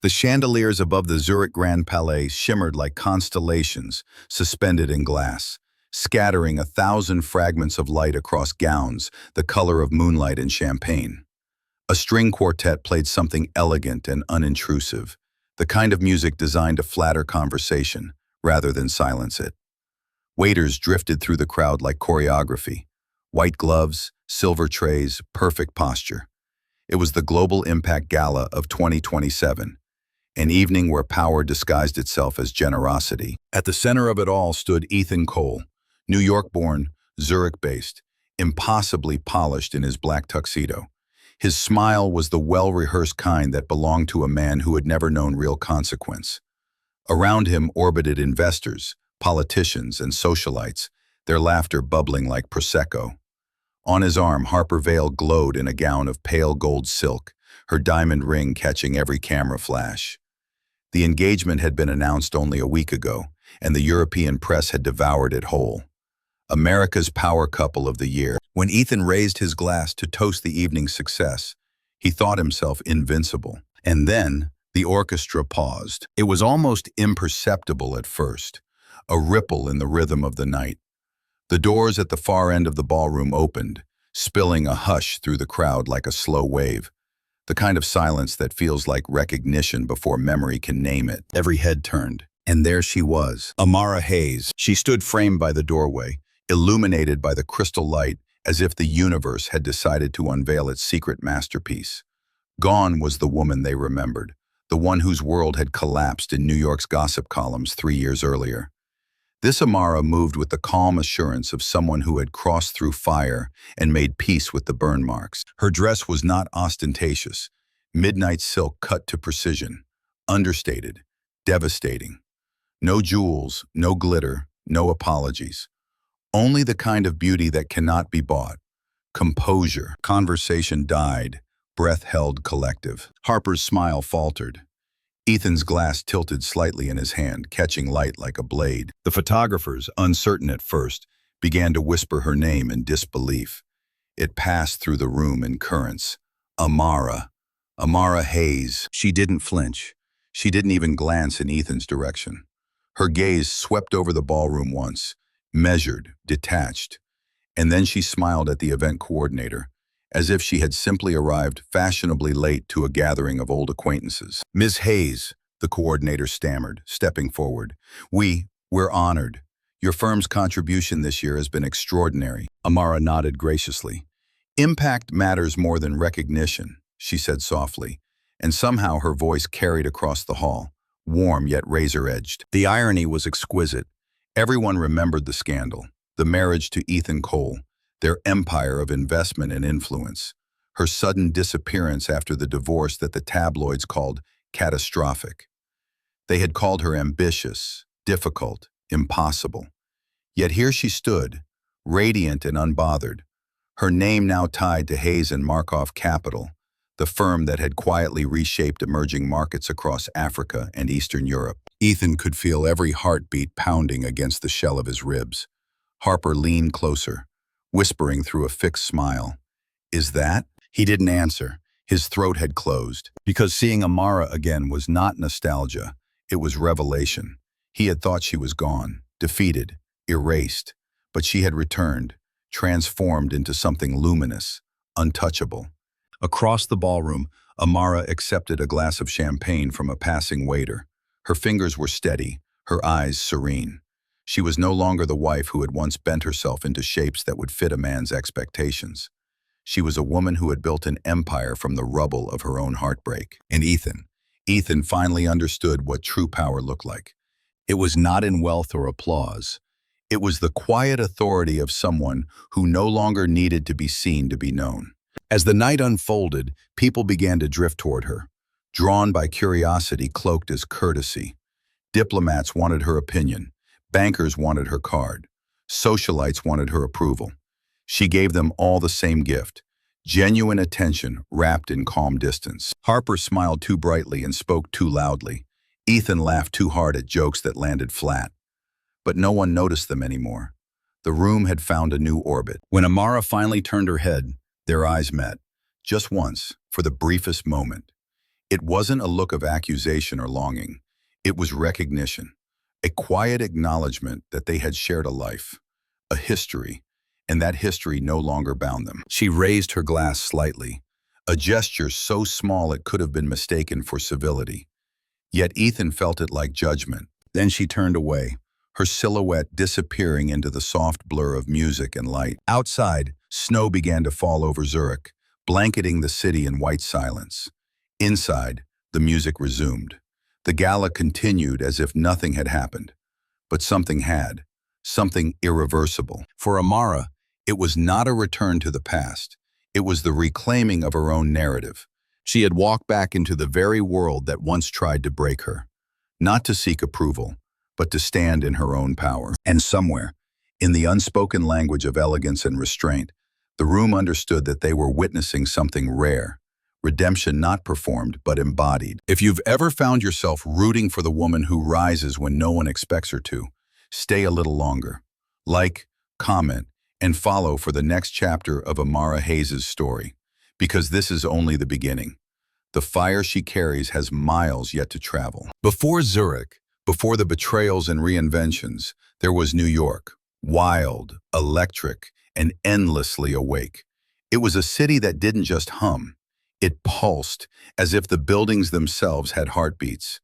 The chandeliers above the Zurich Grand Palais shimmered like constellations suspended in glass, scattering 1,000 fragments of light across gowns the color of moonlight and champagne. A string quartet played something elegant and unintrusive, the kind of music designed to flatter conversation rather than silence it. Waiters drifted through the crowd like choreography. White gloves, silver trays, perfect posture. It was the Global Impact Gala of 2027, an evening where power disguised itself as generosity. At the center of it all stood Ethan Cole, New York-born, Zurich-based, impossibly polished in his black tuxedo. His smile was the well-rehearsed kind that belonged to a man who had never known real consequence. Around him orbited investors, politicians, and socialites, their laughter bubbling like Prosecco. On his arm, Harper Vale glowed in a gown of pale gold silk, her diamond ring catching every camera flash. The engagement had been announced only a week ago, and the European press had devoured it whole. America's power couple of the year. When Ethan raised his glass to toast the evening's success, he thought himself invincible. And then, the orchestra paused. It was almost imperceptible at first, a ripple in the rhythm of the night. The doors at the far end of the ballroom opened, spilling a hush through the crowd like a slow wave, the kind of silence that feels like recognition before memory can name it. Every head turned, and there she was, Amara Hayes. She stood framed by the doorway, illuminated by the crystal light as if the universe had decided to unveil its secret masterpiece. Gone was the woman they remembered, the one whose world had collapsed in New York's gossip columns 3 years earlier. This Amara moved with the calm assurance of someone who had crossed through fire and made peace with the burn marks. Her dress was not ostentatious, midnight silk cut to precision, understated, devastating. No jewels, no glitter, no apologies. Only the kind of beauty that cannot be bought. Composure. Conversation died, breath held collective. Harper's smile faltered. Ethan's glass tilted slightly in his hand, catching light like a blade. The photographers, uncertain at first, began to whisper her name in disbelief. It passed through the room in currents. Amara. Amara Hayes. She didn't flinch. She didn't even glance in Ethan's direction. Her gaze swept over the ballroom once, measured, detached. And then she smiled at the event coordinator, as if she had simply arrived fashionably late to a gathering of old acquaintances. "Ms. Hayes," the coordinator stammered, stepping forward. We're honored. Your firm's contribution this year has been extraordinary." Amara nodded graciously. "Impact matters more than recognition," she said softly, and somehow her voice carried across the hall, warm yet razor-edged. The irony was exquisite. Everyone remembered the scandal, the marriage to Ethan Cole, their empire of investment and influence, her sudden disappearance after the divorce that the tabloids called catastrophic. They had called her ambitious, difficult, impossible. Yet here she stood, radiant and unbothered, her name now tied to Hayes and Markov Capital, the firm that had quietly reshaped emerging markets across Africa and Eastern Europe. Ethan could feel every heartbeat pounding against the shell of his ribs. Harper leaned closer, whispering through a fixed smile. "Is that?" He didn't answer. His throat had closed. Because seeing Amara again was not nostalgia, it was revelation. He had thought she was gone, defeated, erased, but she had returned, transformed into something luminous, untouchable. Across the ballroom, Amara accepted a glass of champagne from a passing waiter. Her fingers were steady, her eyes serene. She was no longer the wife who had once bent herself into shapes that would fit a man's expectations. She was a woman who had built an empire from the rubble of her own heartbreak. And Ethan finally understood what true power looked like. It was not in wealth or applause. It was the quiet authority of someone who no longer needed to be seen to be known. As the night unfolded, people began to drift toward her, drawn by curiosity cloaked as courtesy. Diplomats wanted her opinion. Bankers wanted her card. Socialites wanted her approval. She gave them all the same gift, genuine attention wrapped in calm distance. Harper smiled too brightly and spoke too loudly. Ethan laughed too hard at jokes that landed flat. But no one noticed them anymore. The room had found a new orbit. When Amara finally turned her head, their eyes met, just once, for the briefest moment. It wasn't a look of accusation or longing. It was recognition, a quiet acknowledgement that they had shared a life, a history, and that history no longer bound them. She raised her glass slightly, a gesture so small it could have been mistaken for civility. Yet Ethan felt it like judgment. Then she turned away, her silhouette disappearing into the soft blur of music and light. Outside, snow began to fall over Zurich, blanketing the city in white silence. Inside, the music resumed. The gala continued as if nothing had happened. But something had, something irreversible. For Amara, it was not a return to the past. It was the reclaiming of her own narrative. She had walked back into the very world that once tried to break her, not to seek approval, but to stand in her own power. And somewhere, in the unspoken language of elegance and restraint, the room understood that they were witnessing something rare, redemption not performed but embodied. If you've ever found yourself rooting for the woman who rises when no one expects her to, stay a little longer. Like, comment, and follow for the next chapter of Amara Hayes' story, because this is only the beginning. The fire she carries has miles yet to travel. Before Zurich, before the betrayals and reinventions, there was New York, wild, electric, and endlessly awake. It was a city that didn't just hum. It pulsed, as if the buildings themselves had heartbeats.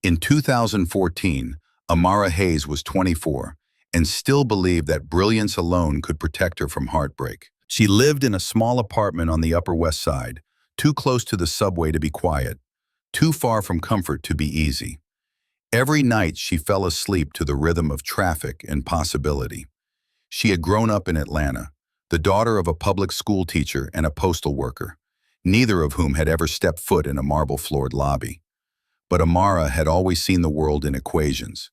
In 2014, Amara Hayes was 24 and still believed that brilliance alone could protect her from heartbreak. She lived in a small apartment on the Upper West Side, too close to the subway to be quiet, too far from comfort to be easy. Every night she fell asleep to the rhythm of traffic and possibility. She had grown up in Atlanta, the daughter of a public school teacher and a postal worker, neither of whom had ever stepped foot in a marble-floored lobby. But Amara had always seen the world in equations,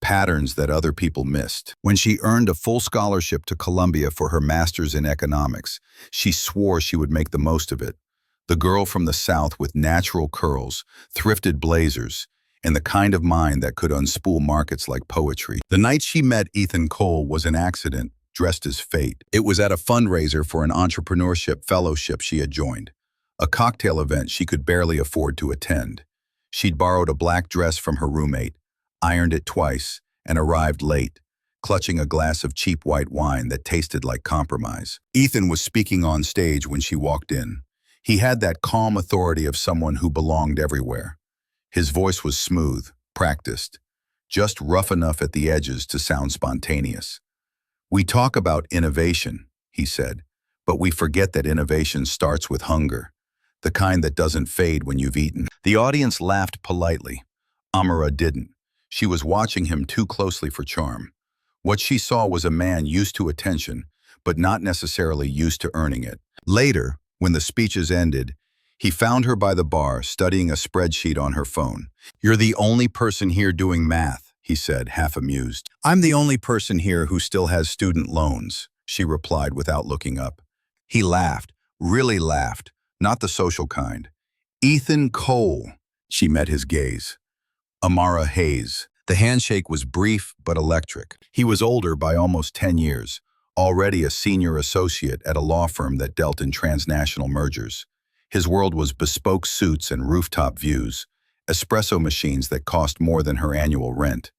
patterns that other people missed. When she earned a full scholarship to Columbia for her master's in economics, she swore she would make the most of it. The girl from the South with natural curls, thrifted blazers, and the kind of mind that could unspool markets like poetry. The night she met Ethan Cole was an accident, dressed as fate. It was at a fundraiser for an entrepreneurship fellowship she had joined, a cocktail event she could barely afford to attend. She'd borrowed a black dress from her roommate, ironed it twice, and arrived late, clutching a glass of cheap white wine that tasted like compromise. Ethan was speaking on stage when she walked in. He had that calm authority of someone who belonged everywhere. His voice was smooth, practiced, just rough enough at the edges to sound spontaneous. "We talk about innovation," he said, "but we forget that innovation starts with hunger, the kind that doesn't fade when you've eaten." The audience laughed politely. Amara didn't. She was watching him too closely for charm. What she saw was a man used to attention, but not necessarily used to earning it. Later, when the speeches ended, he found her by the bar, studying a spreadsheet on her phone. "You're the only person here doing math," he said, half amused. "I'm the only person here who still has student loans," she replied without looking up. He laughed, really laughed, not the social kind. "Ethan Cole." She met his gaze. Amara Hayes. The handshake was brief but electric. He was older by almost 10 years, already a senior associate at a law firm that dealt in transnational mergers. His world was bespoke suits and rooftop views, espresso machines that cost more than her annual rent.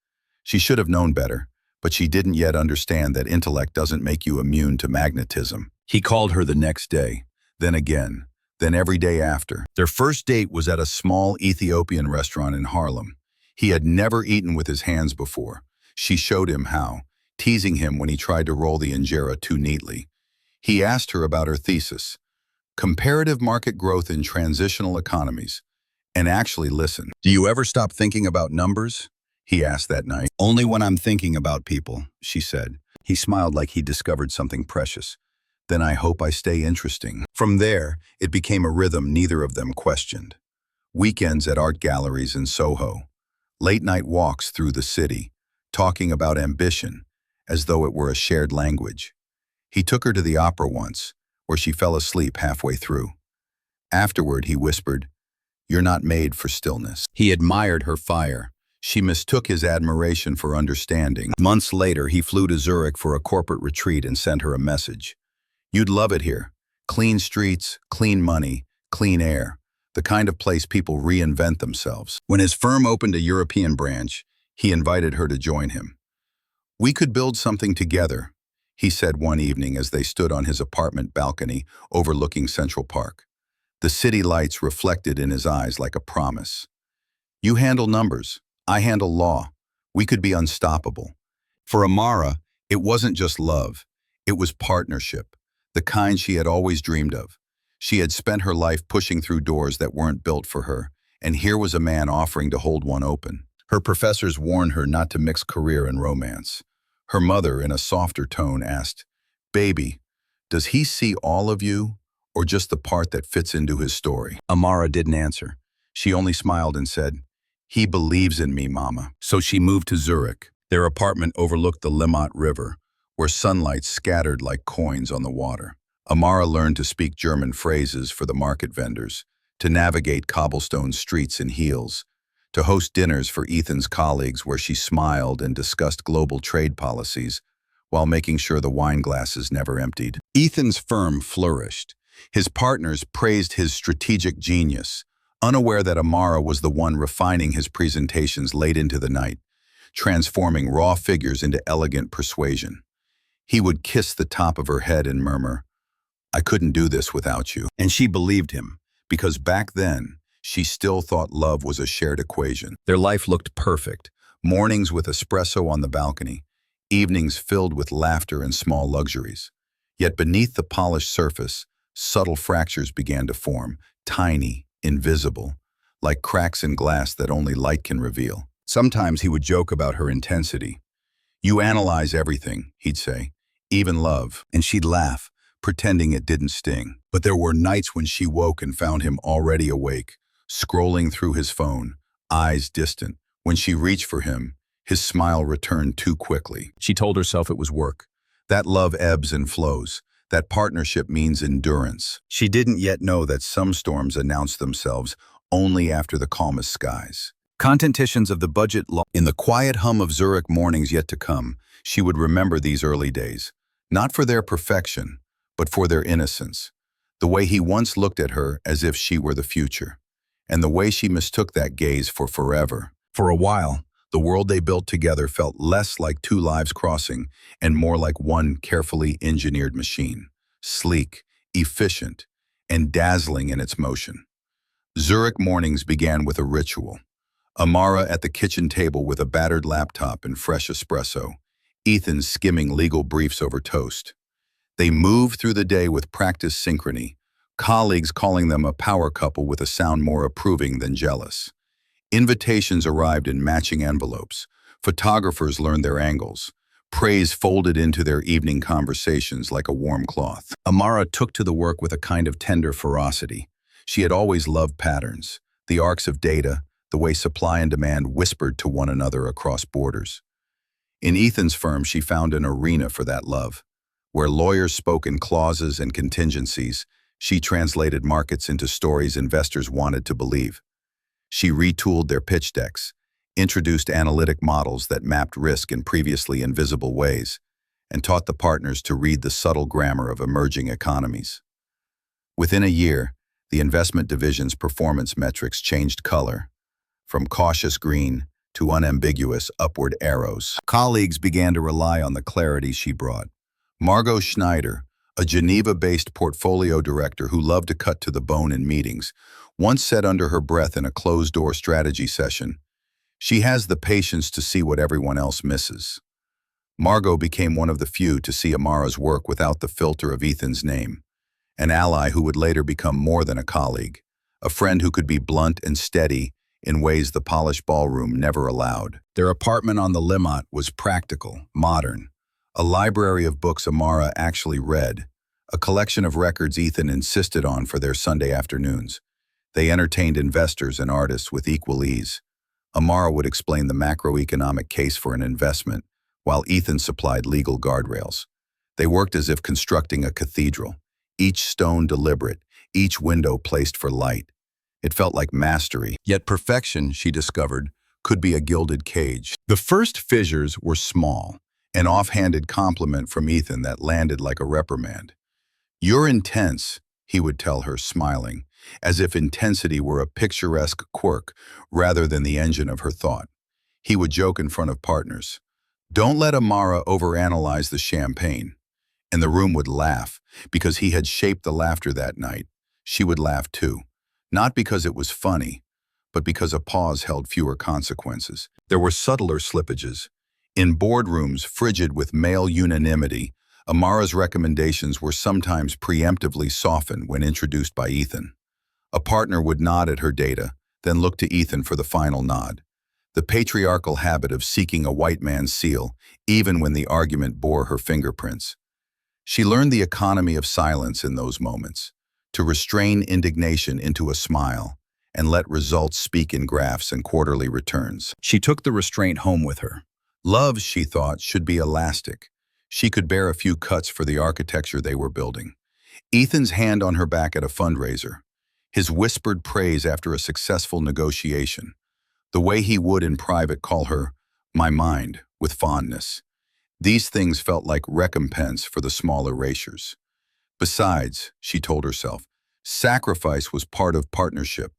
She should have known better, but she didn't yet understand that intellect doesn't make you immune to magnetism. He called her the next day, then again, then every day after. Their first date was at a small Ethiopian restaurant in Harlem. He had never eaten with his hands before. She showed him how, teasing him when he tried to roll the injera too neatly. He asked her about her thesis, comparative market growth in transitional economies, and actually listened. "Do you ever stop thinking about numbers?" he asked that night. "Only when I'm thinking about people," she said. He smiled like he discovered something precious. "Then I hope I stay interesting." From there, it became a rhythm neither of them questioned. Weekends at art galleries in Soho. Late-night walks through the city, talking about ambition, as though it were a shared language. He took her to the opera once, where she fell asleep halfway through. Afterward, he whispered, "You're not made for stillness." He admired her fire. She mistook his admiration for understanding. Months later, he flew to Zurich for a corporate retreat and sent her a message. "You'd love it here. Clean streets, clean money, clean air. the kind of place people reinvent themselves. When his firm opened a European branch, he invited her to join him. "We could build something together," he said one evening as they stood on his apartment balcony overlooking Central Park. The city lights reflected in his eyes like a promise. "You handle numbers, I handle law. We could be unstoppable." For Amara, it wasn't just love. It was partnership, the kind she had always dreamed of. She had spent her life pushing through doors that weren't built for her, and here was a man offering to hold one open. Her professors warned her not to mix career and romance. Her mother, in a softer tone, asked, "Baby, does he see all of you, or just the part that fits into his story?" Amara didn't answer. She only smiled and said, "He believes in me, Mama." So she moved to Zurich. Their apartment overlooked the Limmat River, where sunlight scattered like coins on the water. Amara learned to speak German phrases for the market vendors, to navigate cobblestone streets in heels, to host dinners for Ethan's colleagues where she smiled and discussed global trade policies while making sure the wine glasses never emptied. Ethan's firm flourished. His partners praised his strategic genius, unaware that Amara was the one refining his presentations late into the night, transforming raw figures into elegant persuasion. He would kiss the top of her head and murmur, "I couldn't do this without you." And she believed him, because back then, she still thought love was a shared equation. Their life looked perfect. Mornings with espresso on the balcony, evenings filled with laughter and small luxuries. Yet beneath the polished surface, subtle fractures began to form, tiny, invisible, like cracks in glass that only light can reveal. Sometimes he would joke about her intensity. "You analyze everything," he'd say, "even love." And she'd laugh, pretending it didn't sting. But there were nights when she woke and found him already awake, scrolling through his phone, eyes distant. When she reached for him, his smile returned too quickly. She told herself it was work. That love ebbs and flows. That partnership means endurance. She didn't yet know that some storms announce themselves only after the calmest skies. Contentitions of the budget law. In the quiet hum of Zurich mornings yet to come, she would remember these early days, not for their perfection, but for their innocence. The way he once looked at her as if she were the future, and the way she mistook that gaze for forever. For a while, the world they built together felt less like two lives crossing and more like one carefully engineered machine, sleek, efficient, and dazzling in its motion. Zurich mornings began with a ritual. Amara at the kitchen table with a battered laptop and fresh espresso, Ethan skimming legal briefs over toast. They moved through the day with practiced synchrony, colleagues calling them a power couple with a sound more approving than jealous. Invitations arrived in matching envelopes. Photographers learned their angles. Praise folded into their evening conversations like a warm cloth. Amara took to the work with a kind of tender ferocity. She had always loved patterns, the arcs of data, the way supply and demand whispered to one another across borders. In Ethan's firm, she found an arena for that love. Where lawyers spoke in clauses and contingencies, she translated markets into stories investors wanted to believe. She retooled their pitch decks, introduced analytic models that mapped risk in previously invisible ways, and taught the partners to read the subtle grammar of emerging economies. Within a year, the investment division's performance metrics changed color, from cautious green to unambiguous upward arrows. Colleagues began to rely on the clarity she brought. Margot Schneider, a Geneva-based portfolio director who loved to cut to the bone in meetings, once said under her breath in a closed-door strategy session, "She has the patience to see what everyone else misses." Margot became one of the few to see Amara's work without the filter of Ethan's name, an ally who would later become more than a colleague, a friend who could be blunt and steady in ways the polished ballroom never allowed. Their apartment on the Limmat was practical, modern, a library of books Amara actually read, a collection of records Ethan insisted on for their Sunday afternoons. They entertained investors and artists with equal ease. Amara would explain the macroeconomic case for an investment, while Ethan supplied legal guardrails. They worked as if constructing a cathedral, each stone deliberate, each window placed for light. It felt like mastery. Yet perfection, she discovered, could be a gilded cage. The first fissures were small, an offhanded compliment from Ethan that landed like a reprimand. "You're intense," he would tell her, smiling. as if intensity were a picturesque quirk rather than the engine of her thought. He would joke in front of partners, "Don't let Amara overanalyze the champagne." And the room would laugh, because he had shaped the laughter that night. She would laugh too, not because it was funny, but because a pause held fewer consequences. There were subtler slippages. In boardrooms frigid with male unanimity, Amara's recommendations were sometimes preemptively softened when introduced by Ethan. A partner would nod at her data, then look to Ethan for the final nod. The patriarchal habit of seeking a white man's seal, even when the argument bore her fingerprints. She learned the economy of silence in those moments, to restrain indignation into a smile, and let results speak in graphs and quarterly returns. She took the restraint home with her. Love, she thought, should be elastic. She could bear a few cuts for the architecture they were building. Ethan's hand on her back at a fundraiser, his whispered praise after a successful negotiation, the way he would in private call her, "my mind," with fondness. These things felt like recompense for the small erasures. Besides, she told herself, sacrifice was part of partnership,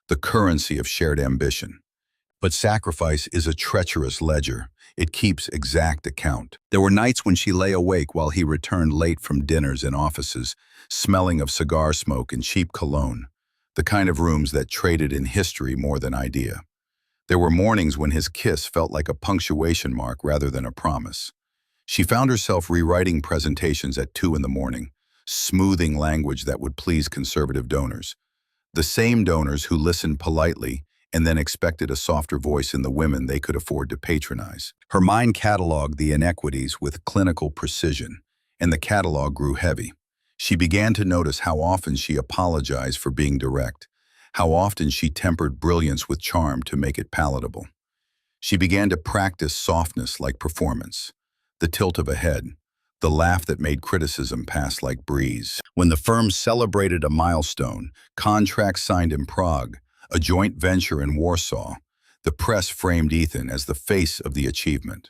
the currency of shared ambition. But sacrifice is a treacherous ledger. It keeps exact account. There were nights when she lay awake while he returned late from dinners in offices, smelling of cigar smoke and cheap cologne, the kind of rooms that traded in history more than idea. There were mornings when his kiss felt like a punctuation mark rather than a promise. She found herself rewriting presentations at 2 in the morning, smoothing language that would please conservative donors. The same donors who listened politely and then expected a softer voice in the women they could afford to patronize. Her mind cataloged the inequities with clinical precision, and the catalog grew heavy. She began to notice how often she apologized for being direct, how often she tempered brilliance with charm to make it palatable. She began to practice softness like performance, the tilt of a head, the laugh that made criticism pass like breeze. When the firm celebrated a milestone, contracts signed in Prague, a joint venture in Warsaw, the press framed Ethan as the face of the achievement.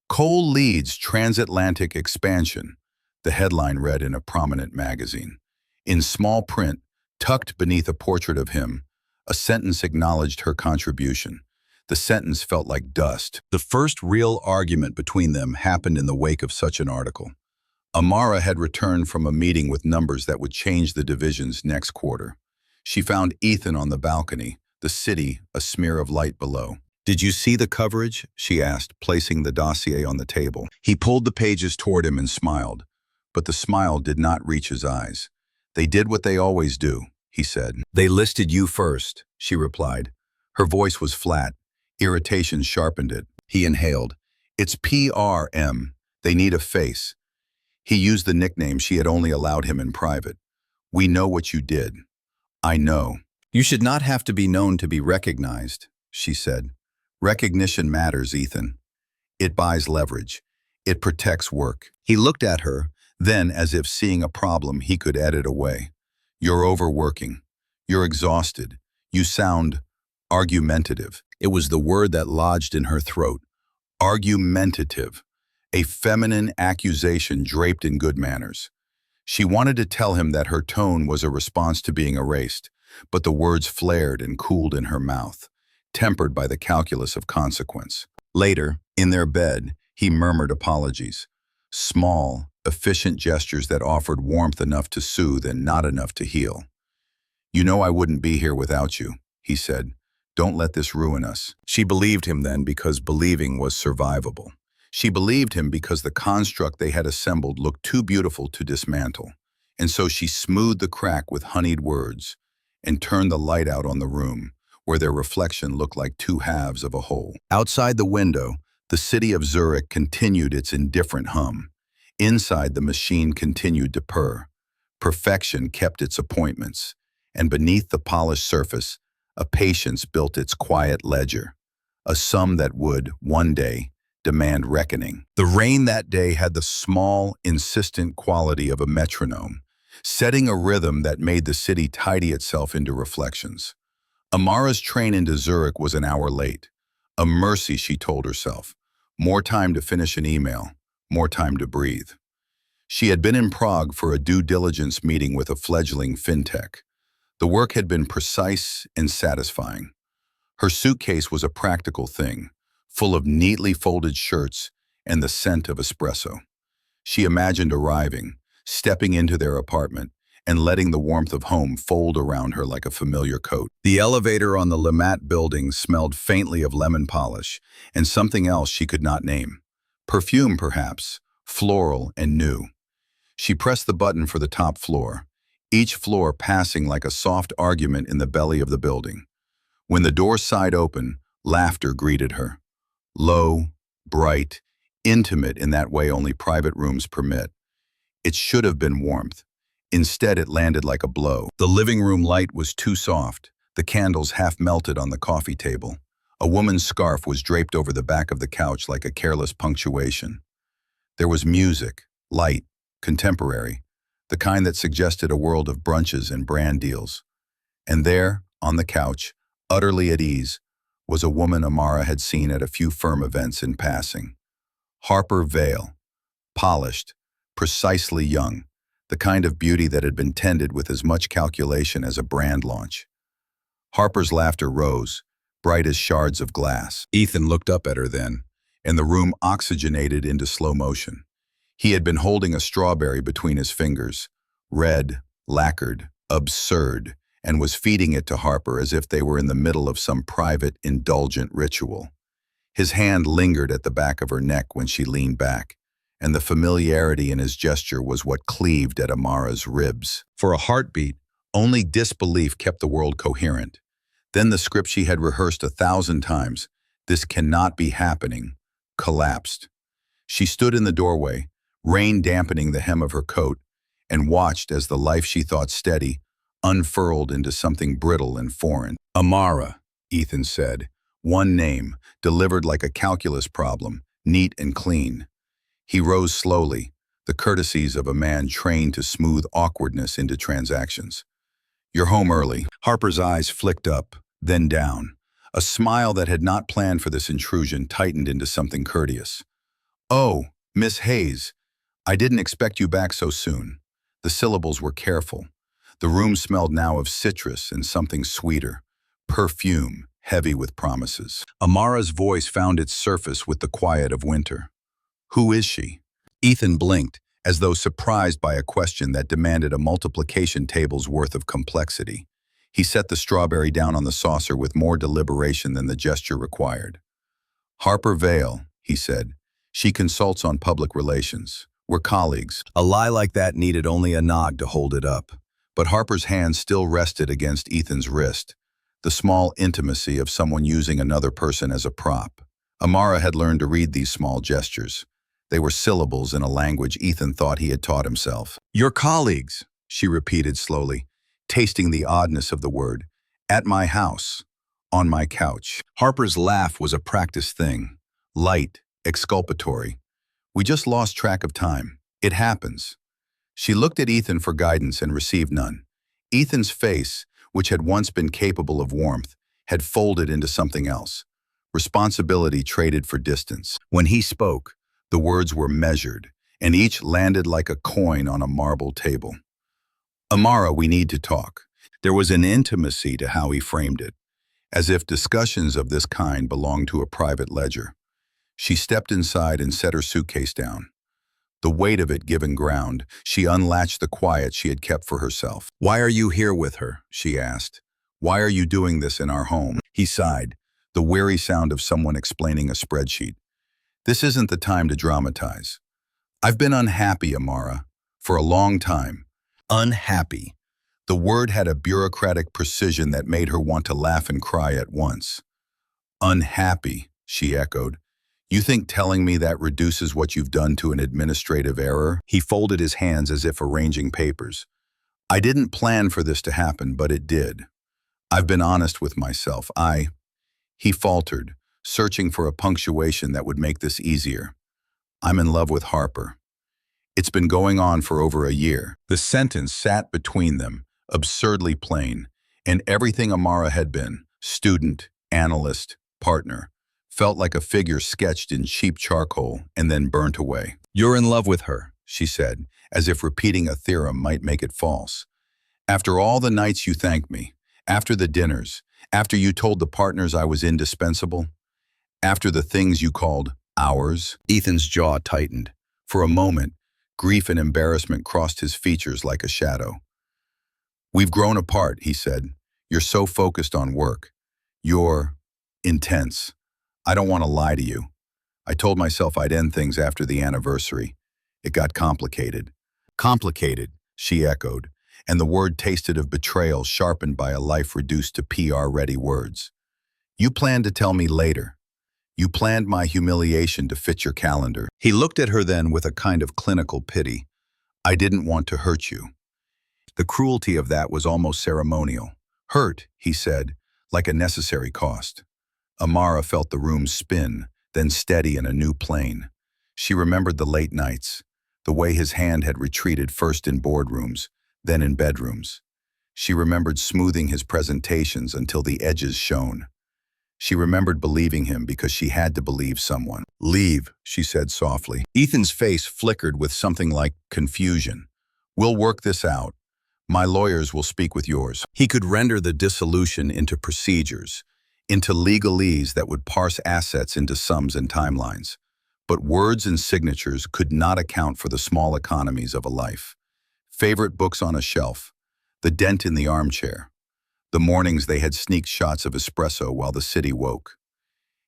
"Coal leads transatlantic expansion," the headline read in a prominent magazine. In small print, tucked beneath a portrait of him, a sentence acknowledged her contribution. The sentence felt like dust. The first real argument between them happened in the wake of such an article. Amara had returned from a meeting with numbers that would change the division's next quarter. She found Ethan on the balcony, the city a smear of light below. "Did you see the coverage?" she asked, placing the dossier on the table. He pulled the pages toward him and smiled, but the smile did not reach his eyes. "They did what they always do," he said. "They listed you first," she replied. Her voice was flat. Irritation sharpened it. He inhaled. "It's PRM. They need a face." He used the nickname she had only allowed him in private. "We know what you did." "I know." "You should not have to be known to be recognized," she said. "Recognition matters, Ethan. It buys leverage. It protects work." He looked at her, then as if seeing a problem he could edit away. "You're overworking. You're exhausted. You sound argumentative." It was the word that lodged in her throat. Argumentative. A feminine accusation draped in good manners. She wanted to tell him that her tone was a response to being erased, but the words flared and cooled in her mouth, tempered by the calculus of consequence. Later, in their bed, he murmured apologies. Small, efficient gestures that offered warmth enough to soothe and not enough to heal. "You know I wouldn't be here without you," he said. "Don't let this ruin us." She believed him then because believing was survivable. She believed him because the construct they had assembled looked too beautiful to dismantle. And so she smoothed the crack with honeyed words and turned the light out on the room, where their reflection looked like two halves of a whole. Outside the window, the city of Zurich continued its indifferent hum. Inside, the machine continued to purr. Perfection kept its appointments, and beneath the polished surface, a patience built its quiet ledger, a sum that would, one day, demand reckoning. The rain that day had the small, insistent quality of a metronome, setting a rhythm that made the city tidy itself into reflections. Amara's train into Zurich was an hour late. A mercy, she told herself. More time to finish an email, more time to breathe. She had been in Prague for a due diligence meeting with a fledgling fintech. The work had been precise and satisfying. Her suitcase was a practical thing, full of neatly folded shirts and the scent of espresso. She imagined arriving, stepping into their apartment, and letting the warmth of home fold around her like a familiar coat. The elevator on the Lamette building smelled faintly of lemon polish and something else she could not name. Perfume, perhaps, floral and new. She pressed the button for the top floor, each floor passing like a soft argument in the belly of the building. When the door sighed open, laughter greeted her. Low, bright, intimate in that way only private rooms permit. It should have been warmth. Instead, it landed like a blow. The living room light was too soft, the candles half melted on the coffee table. A woman's scarf was draped over the back of the couch like a careless punctuation. There was music, light, contemporary, the kind that suggested a world of brunches and brand deals. And there, on the couch, utterly at ease, was a woman Amara had seen at a few firm events in passing. Harper Vale, polished, precisely young, the kind of beauty that had been tended with as much calculation as a brand launch. Harper's laughter rose, bright as shards of glass. Ethan looked up at her then, and the room oxygenated into slow motion. He had been holding a strawberry between his fingers, red, lacquered, absurd, and was feeding it to Harper as if they were in the middle of some private, indulgent ritual. His hand lingered at the back of her neck when she leaned back, and the familiarity in his gesture was what cleaved at Amara's ribs. For a heartbeat, only disbelief kept the world coherent. Then the script she had rehearsed 1,000 times, "This cannot be happening," collapsed. She stood in the doorway, rain dampening the hem of her coat, and watched as the life she thought steady unfurled into something brittle and foreign. "Amara," Ethan said, one name, delivered like a calculus problem, neat and clean. He rose slowly, the courtesies of a man trained to smooth awkwardness into transactions. "You're home early." Harper's eyes flicked up, then down. A smile that had not planned for this intrusion tightened into something courteous. "Oh, Miss Hayes, I didn't expect you back so soon." The syllables were careful. The room smelled now of citrus and something sweeter. Perfume, heavy with promises. Amara's voice found its surface with the quiet of winter. "Who is she?" Ethan blinked, as though surprised by a question that demanded a multiplication table's worth of complexity. He set the strawberry down on the saucer with more deliberation than the gesture required. "Harper Vale," he said. "She consults on public relations. We're colleagues." A lie like that needed only a nod to hold it up. But Harper's hand still rested against Ethan's wrist, the small intimacy of someone using another person as a prop. Amara had learned to read these small gestures. They were syllables in a language Ethan thought he had taught himself. "Your colleagues," she repeated slowly, tasting the oddness of the word. "At my house, on my couch." Harper's laugh was a practiced thing, light, exculpatory. "We just lost track of time. It happens." She looked at Ethan for guidance and received none. Ethan's face, which had once been capable of warmth, had folded into something else. Responsibility traded for distance. When he spoke, the words were measured, and each landed like a coin on a marble table. "Amara, we need to talk." There was an intimacy to how he framed it, as if discussions of this kind belonged to a private ledger. She stepped inside and set her suitcase down. The weight of it given ground, she unlatched the quiet she had kept for herself. "Why are you here with her?" she asked. "Why are you doing this in our home?" He sighed, the weary sound of someone explaining a spreadsheet. "This isn't the time to dramatize. I've been unhappy, Amara, for a long time." Unhappy. The word had a bureaucratic precision that made her want to laugh and cry at once. "Unhappy," she echoed. "You think telling me that reduces what you've done to an administrative error?" He folded his hands as if arranging papers. "I didn't plan for this to happen, but it did. I've been honest with myself. He faltered, searching for a punctuation that would make this easier. "I'm in love with Harper. It's been going on for over a year." The sentence sat between them, absurdly plain, and everything Amara had been, student, analyst, partner, felt like a figure sketched in cheap charcoal and then burnt away. "You're in love with her," she said, as if repeating a theorem might make it false. After all the nights you thanked me, after the dinners, after you told the partners I was indispensable, after the things you called ours, Ethan's jaw tightened. For a moment, grief and embarrassment crossed his features like a shadow. We've grown apart, he said. You're so focused on work. You're intense. I don't want to lie to you. I told myself I'd end things after the anniversary. It got complicated. Complicated, she echoed, and the word tasted of betrayal sharpened by a life reduced to PR-ready words. You planned to tell me later. You planned my humiliation to fit your calendar. He looked at her then with a kind of clinical pity. I didn't want to hurt you. The cruelty of that was almost ceremonial. Hurt, he said, like a necessary cost. Amara felt the room spin, then steady in a new plane. She remembered the late nights, the way his hand had retreated first in boardrooms, then in bedrooms. She remembered smoothing his presentations until the edges shone. She remembered believing him because she had to believe someone. Leave, she said softly. Ethan's face flickered with something like confusion. We'll work this out. My lawyers will speak with yours. He could render the dissolution into procedures, into legalese that would parse assets into sums and timelines. But words and signatures could not account for the small economies of a life. Favorite books on a shelf, the dent in the armchair, the mornings they had sneaked shots of espresso while the city woke.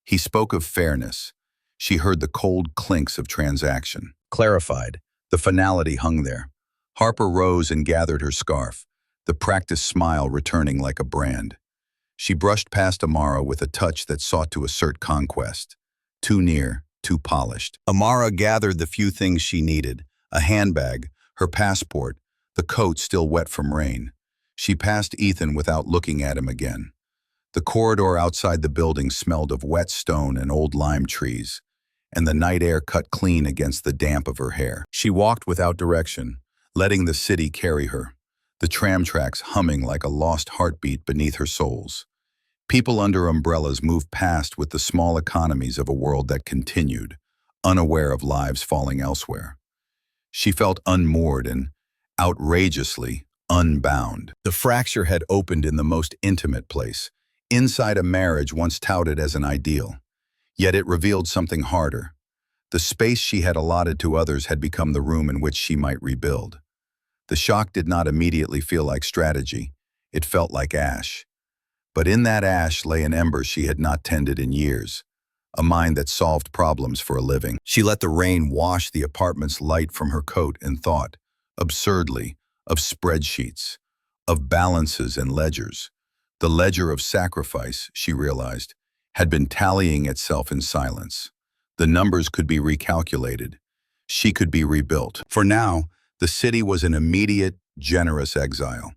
He spoke of fairness. She heard the cold clinks of transaction. Clarified, the finality hung there. Harper rose and gathered her scarf, the practiced smile returning like a brand. She brushed past Amara with a touch that sought to assert conquest. Too near, too polished. Amara gathered the few things she needed, a handbag, her passport, the coat still wet from rain. She passed Ethan without looking at him again. The corridor outside the building smelled of wet stone and old lime trees, and the night air cut clean against the damp of her hair. She walked without direction, letting the city carry her, the tram tracks humming like a lost heartbeat beneath her soles. People under umbrellas moved past with the small economies of a world that continued, unaware of lives falling elsewhere. She felt unmoored and, outrageously, unbound. The fracture had opened in the most intimate place, inside a marriage once touted as an ideal. Yet it revealed something harder. The space she had allotted to others had become the room in which she might rebuild. The shock did not immediately feel like strategy. It felt like ash. But in that ash lay an ember she had not tended in years, a mind that solved problems for a living. She let the rain wash the apartment's light from her coat and thought, absurdly, of spreadsheets, of balances and ledgers. The ledger of sacrifice, she realized, had been tallying itself in silence. The numbers could be recalculated. She could be rebuilt. For now, the city was an immediate, generous exile.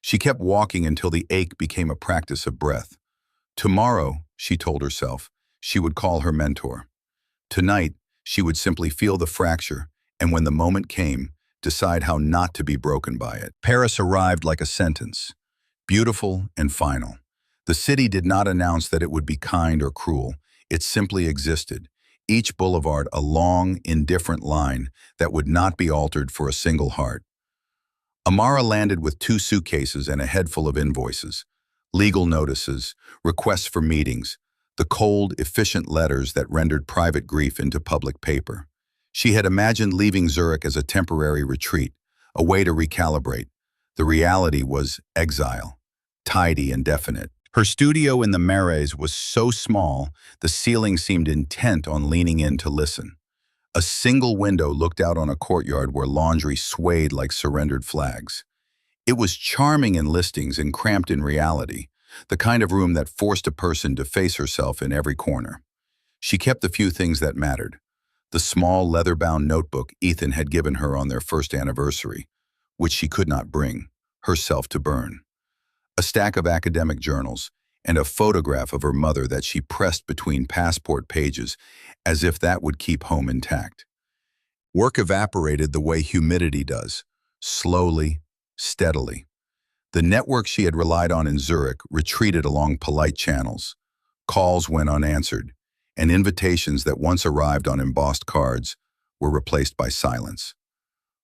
She kept walking until the ache became a practice of breath. Tomorrow, she told herself, she would call her mentor. Tonight, she would simply feel the fracture, and when the moment came, decide how not to be broken by it. Paris arrived like a sentence, beautiful and final. The city did not announce that it would be kind or cruel. It simply existed, each boulevard a long, indifferent line that would not be altered for a single heart. Amara landed with 2 suitcases and a head full of invoices, legal notices, requests for meetings, the cold, efficient letters that rendered private grief into public paper. She had imagined leaving Zurich as a temporary retreat, a way to recalibrate. The reality was exile, tidy and definite. Her studio in the Marais was so small, the ceiling seemed intent on leaning in to listen. A single window looked out on a courtyard where laundry swayed like surrendered flags. It was charming in listings and cramped in reality, the kind of room that forced a person to face herself in every corner. She kept the few things that mattered. The small leather-bound notebook Ethan had given her on their first anniversary, which she could not bring herself to burn. A stack of academic journals, and a photograph of her mother that she pressed between passport pages as if that would keep home intact. Work evaporated the way humidity does, slowly, steadily. The network she had relied on in Zurich retreated along polite channels. Calls went unanswered, and invitations that once arrived on embossed cards were replaced by silence.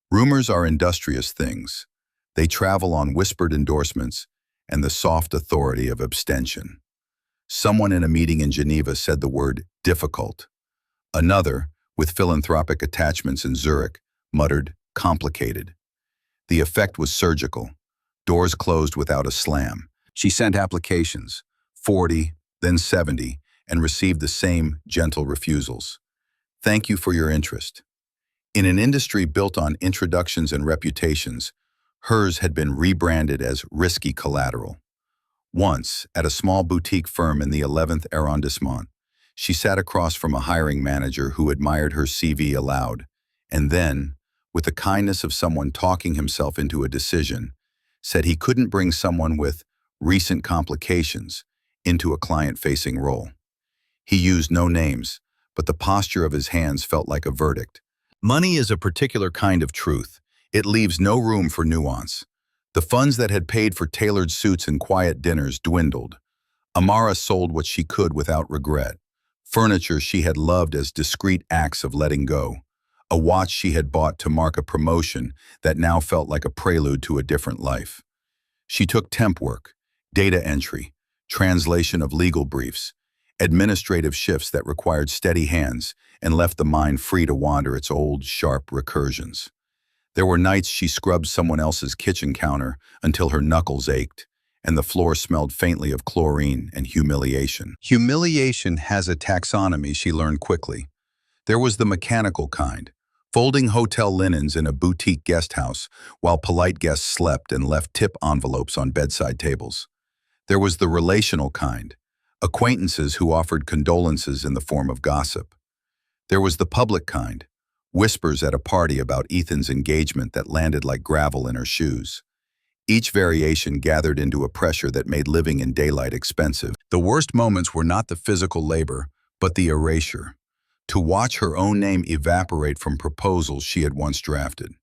Rumors are industrious things. They travel on whispered endorsements and the soft authority of abstention. Someone in a meeting in Geneva said the word difficult. Another, with philanthropic attachments in Zurich, muttered complicated. The effect was surgical. Doors closed without a slam. She sent applications, 40, then 70, and received the same gentle refusals. Thank you for your interest. In an industry built on introductions and reputations, hers had been rebranded as risky collateral. Once, at a small boutique firm in the 11th arrondissement, she sat across from a hiring manager who admired her CV aloud, and then, with the kindness of someone talking himself into a decision, said he couldn't bring someone with recent complications into a client-facing role. He used no names, but the posture of his hands felt like a verdict. Money is a particular kind of truth. It leaves no room for nuance. The funds that had paid for tailored suits and quiet dinners dwindled. Amara sold what she could without regret. Furniture she had loved as discreet acts of letting go. A watch she had bought to mark a promotion that now felt like a prelude to a different life. She took temp work, data entry, translation of legal briefs, administrative shifts that required steady hands, and left the mind free to wander its old, sharp recursions. There were nights she scrubbed someone else's kitchen counter until her knuckles ached, and the floor smelled faintly of chlorine and humiliation. Humiliation has a taxonomy she learned quickly. There was the mechanical kind, folding hotel linens in a boutique guest house while polite guests slept and left tip envelopes on bedside tables. There was the relational kind, acquaintances who offered condolences in the form of gossip. There was the public kind, whispers at a party about Ethan's engagement that landed like gravel in her shoes. Each variation gathered into a pressure that made living in daylight expensive. The worst moments were not the physical labor, but the erasure. To watch her own name evaporate from proposals she had once drafted.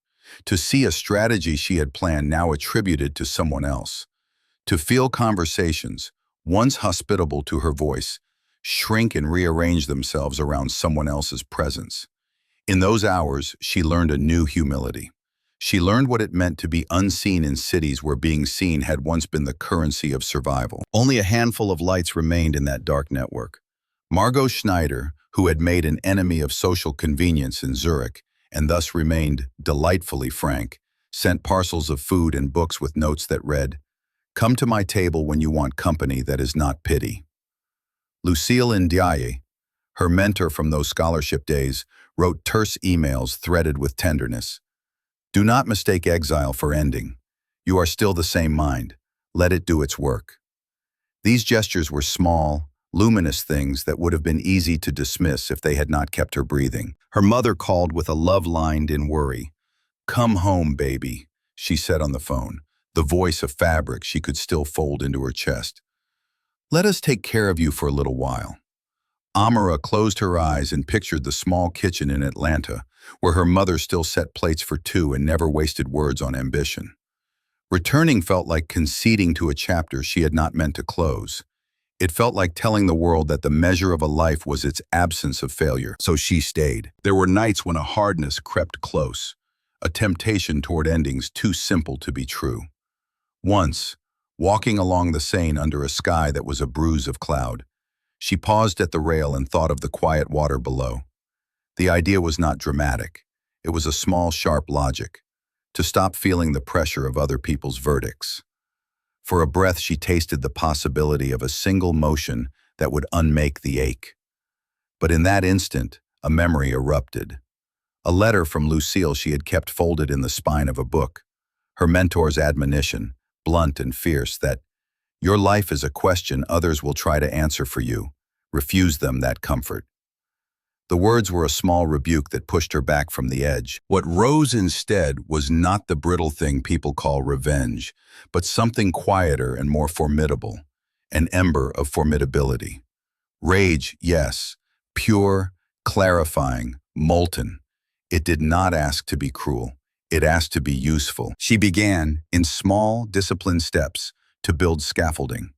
To see a strategy she had planned now attributed to someone else. To feel conversations, once hospitable to her voice, shrink and rearrange themselves around someone else's presence. In those hours, she learned a new humility. She learned what it meant to be unseen in cities where being seen had once been the currency of survival. Only a handful of lights remained in that dark network. Margot Schneider, who had made an enemy of social convenience in Zurich and thus remained delightfully frank, sent parcels of food and books with notes that read, "Come to my table when you want company that is not pity." Lucille Ndiaye, her mentor from those scholarship days, wrote terse emails threaded with tenderness. "Do not mistake exile for ending. You are still the same mind. Let it do its work." These gestures were small, luminous things that would have been easy to dismiss if they had not kept her breathing. Her mother called with a love lined in worry. "Come home, baby," she said on the phone, the voice of fabric she could still fold into her chest. "Let us take care of you for a little while." Amara closed her eyes and pictured the small kitchen in Atlanta, where her mother still set plates for two and never wasted words on ambition. Returning felt like conceding to a chapter she had not meant to close. It felt like telling the world that the measure of a life was its absence of failure, so she stayed. There were nights when a hardness crept close, a temptation toward endings too simple to be true. Once, walking along the Seine under a sky that was a bruise of cloud, she paused at the rail and thought of the quiet water below. The idea was not dramatic. It was a small, sharp logic. To stop feeling the pressure of other people's verdicts. For a breath, she tasted the possibility of a single motion that would unmake the ache. But in that instant, a memory erupted. A letter from Lucille she had kept folded in the spine of a book. Her mentor's admonition, blunt and fierce, that your life is a question others will try to answer for you. Refuse them that comfort. The words were a small rebuke that pushed her back from the edge. What rose instead was not the brittle thing people call revenge, but something quieter and more formidable, an ember of formidability. Rage, yes, pure, clarifying, molten. It did not ask to be cruel. It asked to be useful. She began, in small, disciplined steps, to build scaffolding.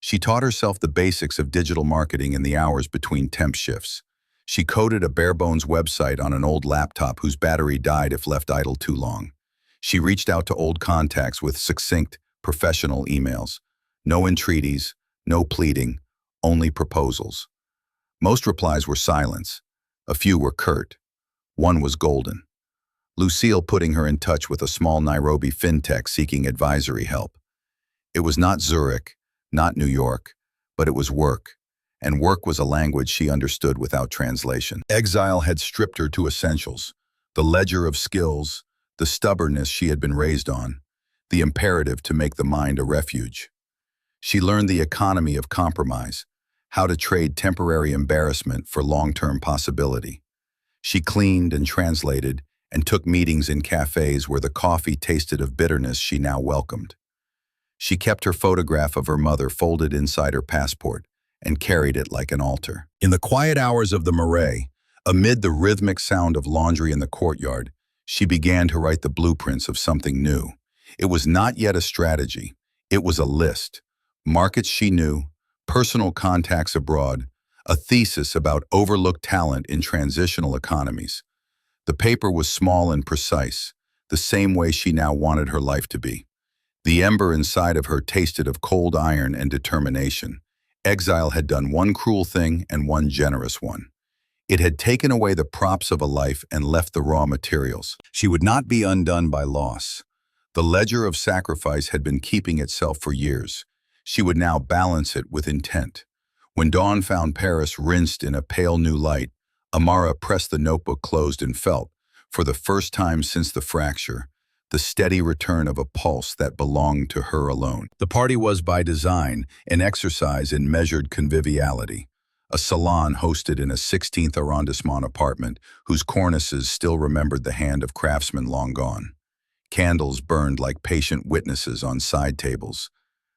She taught herself the basics of digital marketing in the hours between temp shifts. She coded a bare-bones website on an old laptop whose battery died if left idle too long. She reached out to old contacts with succinct, professional emails. No entreaties, no pleading, only proposals. Most replies were silence. A few were curt. One was golden. Lucille putting her in touch with a small Nairobi fintech seeking advisory help. It was not Zurich, not New York, but it was work, and work was a language she understood without translation. Exile had stripped her to essentials, the ledger of skills, the stubbornness she had been raised on, the imperative to make the mind a refuge. She learned the economy of compromise, how to trade temporary embarrassment for long-term possibility. She cleaned and translated and took meetings in cafes where the coffee tasted of bitterness she now welcomed. She kept her photograph of her mother folded inside her passport and carried it like an altar. In the quiet hours of the marais, amid the rhythmic sound of laundry in the courtyard, she began to write the blueprints of something new. It was not yet a strategy. It was a list. Markets she knew, personal contacts abroad, a thesis about overlooked talent in transitional economies. The paper was small and precise, the same way she now wanted her life to be. The ember inside of her tasted of cold iron and determination. Exile had done one cruel thing and one generous one. It had taken away the props of a life and left the raw materials. She would not be undone by loss. The ledger of sacrifice had been keeping itself for years. She would now balance it with intent. When dawn found Paris rinsed in a pale new light, Amara pressed the notebook closed and felt, for the first time since the fracture, the steady return of a pulse that belonged to her alone. The party was by design an exercise in measured conviviality, a salon hosted in a 16th arrondissement apartment whose cornices still remembered the hand of craftsmen long gone. Candles burned like patient witnesses on side tables.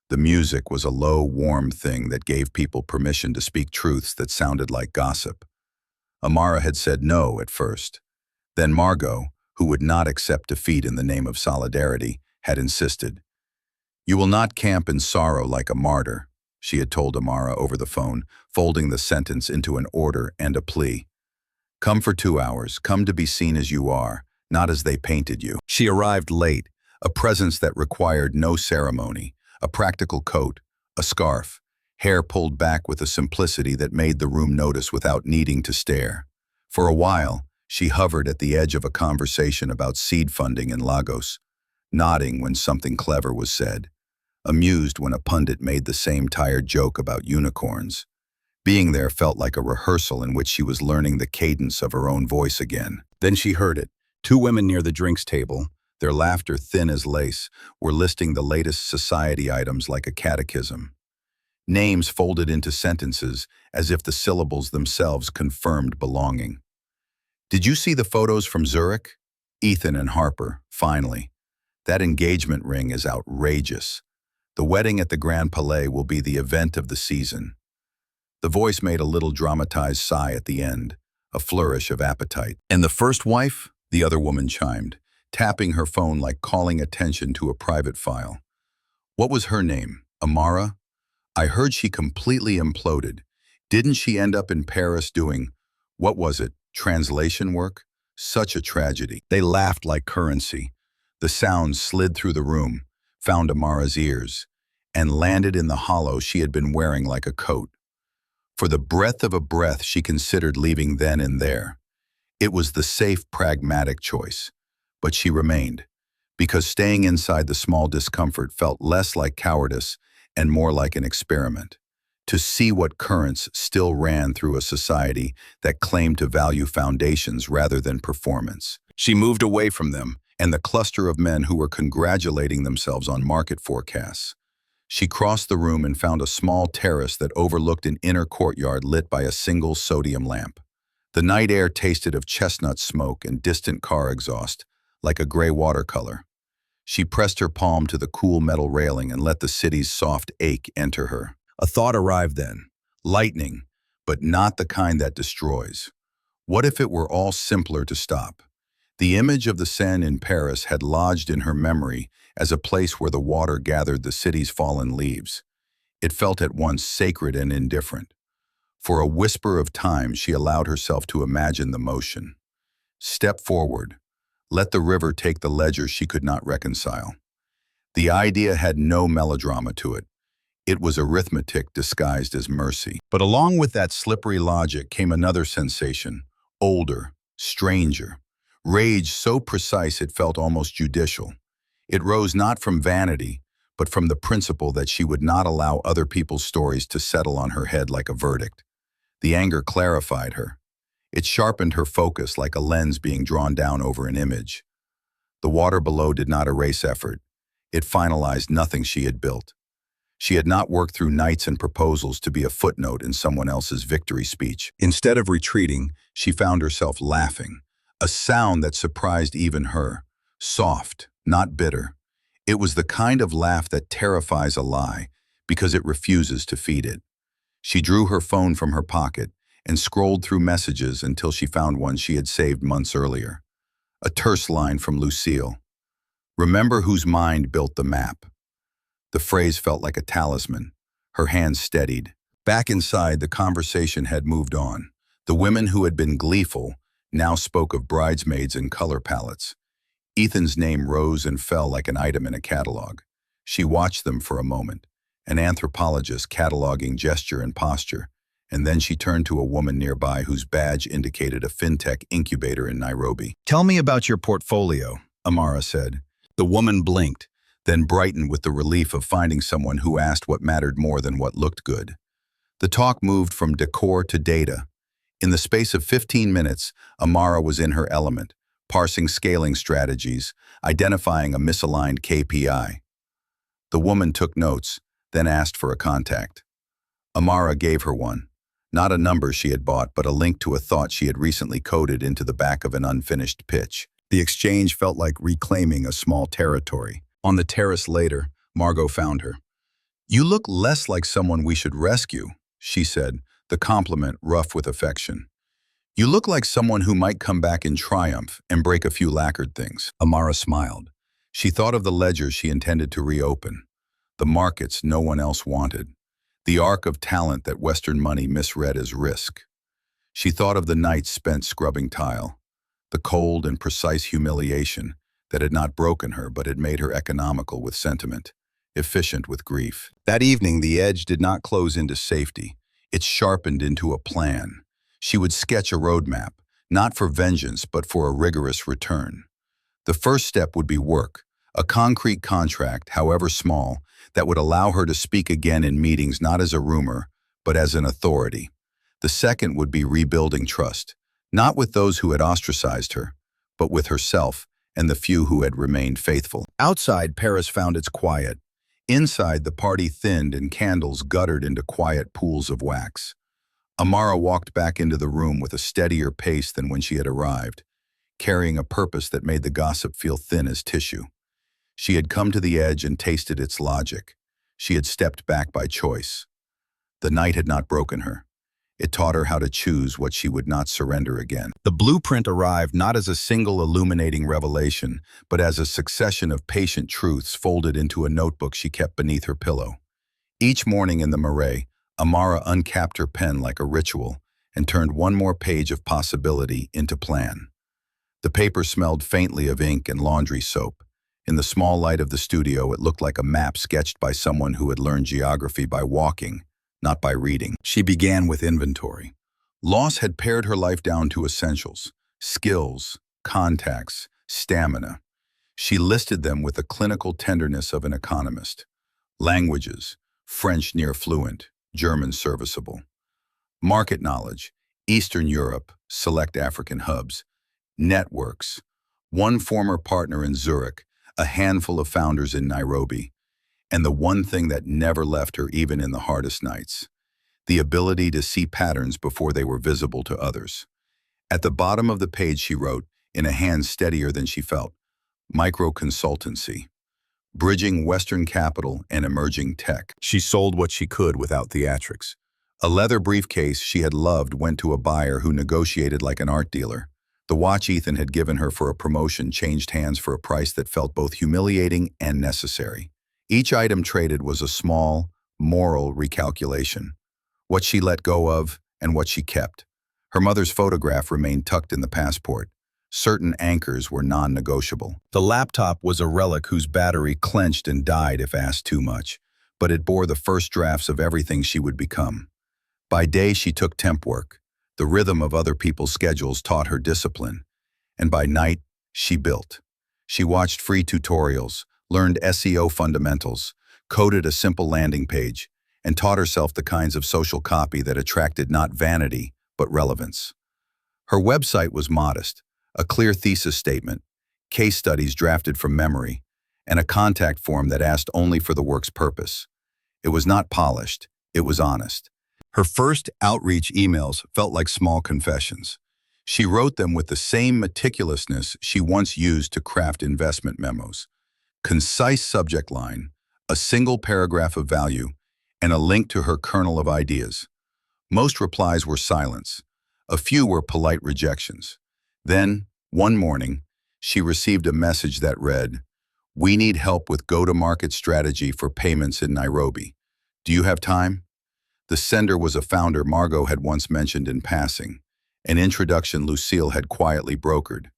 The music was a low, warm thing that gave people permission to speak truths that sounded like gossip. Amara had said no at first. Then Margot, who would not accept defeat in the name of solidarity, had insisted. "You will not camp in sorrow like a martyr," she had told Amara over the phone, folding the sentence into an order and a plea. "Come for 2 hours, come to be seen as you are, not as they painted you." She arrived late, a presence that required no ceremony, a practical coat, a scarf, hair pulled back with a simplicity that made the room notice without needing to stare. For a while, she hovered at the edge of a conversation about seed funding in Lagos, nodding when something clever was said, amused when a pundit made the same tired joke about unicorns. Being there felt like a rehearsal in which she was learning the cadence of her own voice again. Then she heard it. 2 women near the drinks table, their laughter thin as lace, were listing the latest society items like a catechism. Names folded into sentences as if the syllables themselves confirmed belonging. "Did you see the photos from Zurich? Ethan and Harper, finally. That engagement ring is outrageous. The wedding at the Grand Palais will be the event of the season." The voice made a little dramatized sigh at the end, a flourish of appetite. "And the first wife?" the other woman chimed, tapping her phone like calling attention to a private file. "What was her name? Amara? I heard she completely imploded. Didn't she end up in Paris doing, what was it, translation work? Such a tragedy." They laughed like currency. The sound slid through the room, found Amara's ears, and landed in the hollow she had been wearing like a coat. For the breath of a breath she considered leaving then and there. It was the safe, pragmatic choice. But she remained, because staying inside the small discomfort felt less like cowardice and more like an experiment, to see what currents still ran through a society that claimed to value foundations rather than performance. She moved away from them and the cluster of men who were congratulating themselves on market forecasts. She crossed the room and found a small terrace that overlooked an inner courtyard lit by a single sodium lamp. The night air tasted of chestnut smoke and distant car exhaust, like a gray watercolor. She pressed her palm to the cool metal railing and let the city's soft ache enter her. A thought arrived then, lightning, but not the kind that destroys. What if it were all simpler to stop? The image of the Seine in Paris had lodged in her memory as a place where the water gathered the city's fallen leaves. It felt at once sacred and indifferent. For a whisper of time, she allowed herself to imagine the motion. Step forward. Let the river take the ledger she could not reconcile. The idea had no melodrama to it. It was arithmetic disguised as mercy. But along with that slippery logic came another sensation, older, stranger. Rage so precise it felt almost judicial. It rose not from vanity, but from the principle that she would not allow other people's stories to settle on her head like a verdict. The anger clarified her. It sharpened her focus like a lens being drawn down over an image. The water below did not erase effort. It finalized nothing she had built. She had not worked through nights and proposals to be a footnote in someone else's victory speech. Instead of retreating, she found herself laughing, a sound that surprised even her. Soft, not bitter. It was the kind of laugh that terrifies a lie because it refuses to feed it. She drew her phone from her pocket and scrolled through messages until she found one she had saved months earlier. A terse line from Lucille. "Remember whose mind built the map." The phrase felt like a talisman. Her hands steadied. Back inside, the conversation had moved on. The women who had been gleeful now spoke of bridesmaids and color palettes. Ethan's name rose and fell like an item in a catalog. She watched them for a moment, an anthropologist cataloging gesture and posture, and then she turned to a woman nearby whose badge indicated a fintech incubator in Nairobi. "Tell me about your portfolio," Amara said. The woman blinked, then brightened with the relief of finding someone who asked what mattered more than what looked good. The talk moved from decor to data. In the space of 15 minutes, Amara was in her element, parsing scaling strategies, identifying a misaligned KPI. The woman took notes, then asked for a contact. Amara gave her one. Not a number she had bought, but a link to a thought she had recently coded into the back of an unfinished pitch. The exchange felt like reclaiming a small territory. On the terrace later, Margot found her. "You look less like someone we should rescue," she said, the compliment rough with affection. "You look like someone who might come back in triumph and break a few lacquered things." Amara smiled. She thought of the ledgers she intended to reopen, the markets no one else wanted, the arc of talent that Western money misread as risk. She thought of the nights spent scrubbing tile, the cold and precise humiliation that had not broken her but had made her economical with sentiment, efficient with grief. That evening, the edge did not close into safety. It sharpened into a plan. She would sketch a roadmap, not for vengeance but for a rigorous return. The first step would be work, a concrete contract, however small, that would allow her to speak again in meetings not as a rumor, but as an authority. The second would be rebuilding trust, not with those who had ostracized her, but with herself and the few who had remained faithful. Outside, Paris found its quiet. Inside, the party thinned and candles guttered into quiet pools of wax. Amara walked back into the room with a steadier pace than when she had arrived, carrying a purpose that made the gossip feel thin as tissue. She had come to the edge and tasted its logic. She had stepped back by choice. The night had not broken her. It taught her how to choose what she would not surrender again. The blueprint arrived not as a single illuminating revelation, but as a succession of patient truths folded into a notebook she kept beneath her pillow. Each morning in the marais, Amara uncapped her pen like a ritual and turned one more page of possibility into plan. The paper smelled faintly of ink and laundry soap. In the small light of the studio, it looked like a map sketched by someone who had learned geography by walking, not by reading. She began with inventory. Loss had pared her life down to essentials: skills, contacts, stamina. She listed them with the clinical tenderness of an economist. Languages: French near fluent, German serviceable. Market knowledge: Eastern Europe, select African hubs. Networks: one former partner in Zurich, a handful of founders in Nairobi, and the one thing that never left her even in the hardest nights: the ability to see patterns before they were visible to others. At the bottom of the page she wrote, in a hand steadier than she felt, "Micro-consultancy, bridging Western capital and emerging tech." She sold what she could without theatrics. A leather briefcase she had loved went to a buyer who negotiated like an art dealer. The watch Ethan had given her for a promotion changed hands for a price that felt both humiliating and necessary. Each item traded was a small, moral recalculation. What she let go of and what she kept. Her mother's photograph remained tucked in the passport. Certain anchors were non-negotiable. The laptop was a relic whose battery clenched and died if asked too much, but it bore the first drafts of everything she would become. By day, she took temp work. The rhythm of other people's schedules taught her discipline. And by night, she built. She watched free tutorials, learned SEO fundamentals, coded a simple landing page, and taught herself the kinds of social copy that attracted not vanity, but relevance. Her website was modest, a clear thesis statement, case studies drafted from memory, and a contact form that asked only for the work's purpose. It was not polished, it was honest. Her first outreach emails felt like small confessions. She wrote them with the same meticulousness she once used to craft investment memos. Concise subject line, a single paragraph of value, and a link to her kernel of ideas. Most replies were silence. A few were polite rejections. Then, one morning, she received a message that read, "We need help with go-to-market strategy for payments in Nairobi. Do you have time?" The sender was a founder Margot had once mentioned in passing, an introduction Lucille had quietly brokered.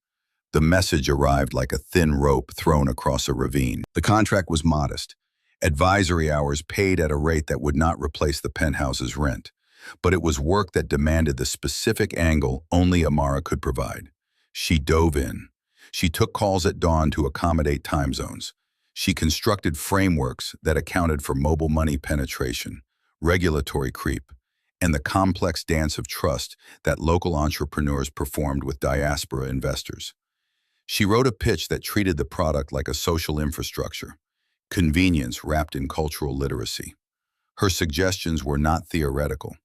The message arrived like a thin rope thrown across a ravine. The contract was modest. Advisory hours paid at a rate that would not replace the penthouse's rent. But it was work that demanded the specific angle only Amara could provide. She dove in. She took calls at dawn to accommodate time zones. She constructed frameworks that accounted for mobile money penetration, regulatory creep, and the complex dance of trust that local entrepreneurs performed with diaspora investors. She wrote a pitch that treated the product like a social infrastructure, convenience wrapped in cultural literacy. Her suggestions were not theoretical.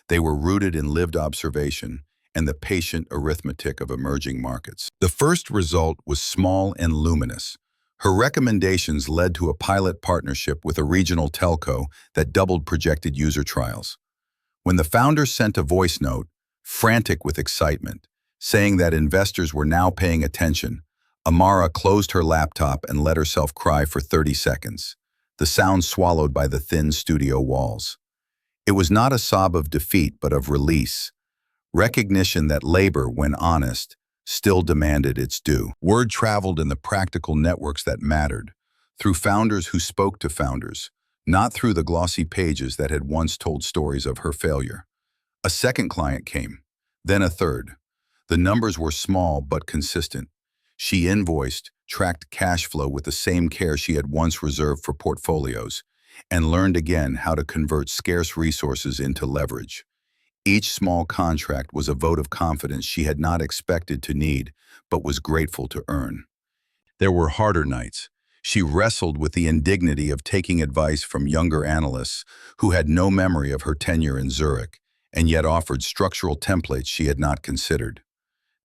They were rooted in lived observation and the patient arithmetic of emerging markets. The first result was small and luminous. Her recommendations led to a pilot partnership with a regional telco that doubled projected user trials. When the founder sent a voice note, frantic with excitement, saying that investors were now paying attention, Amara closed her laptop and let herself cry for 30 seconds, the sound swallowed by the thin studio walls. It was not a sob of defeat, but of release, recognition that labor, when honest, still demanded its due. Word traveled in the practical networks that mattered, through founders who spoke to founders, not through the glossy pages that had once told stories of her failure. A second client came, then a third. The numbers were small but consistent. She invoiced, tracked cash flow with the same care she had once reserved for portfolios, and learned again how to convert scarce resources into leverage. Each small contract was a vote of confidence she had not expected to need, but was grateful to earn. There were harder nights. She wrestled with the indignity of taking advice from younger analysts who had no memory of her tenure in Zurich, and yet offered structural templates she had not considered.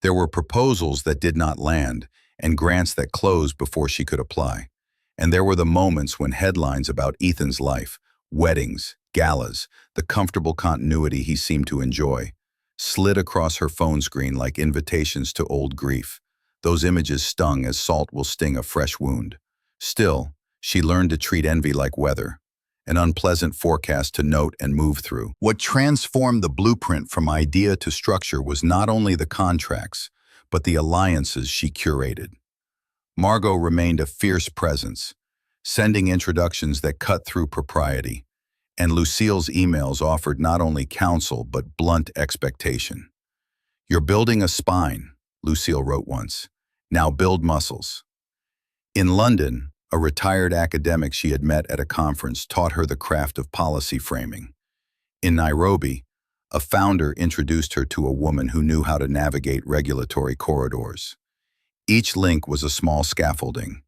There were proposals that did not land, and grants that closed before she could apply. And there were the moments when headlines about Ethan's life, weddings, galas, the comfortable continuity he seemed to enjoy, slid across her phone screen like invitations to old grief. Those images stung as salt will sting a fresh wound. Still, she learned to treat envy like weather, an unpleasant forecast to note and move through. What transformed the blueprint from idea to structure was not only the contracts, but the alliances she curated. Margot remained a fierce presence, sending introductions that cut through propriety, and Lucille's emails offered not only counsel but blunt expectation. "You're building a spine," Lucille wrote once. "Now build muscles." In London, a retired academic she had met at a conference taught her the craft of policy framing. In Nairobi, a founder introduced her to a woman who knew how to navigate regulatory corridors. Each link was a small scaffolding.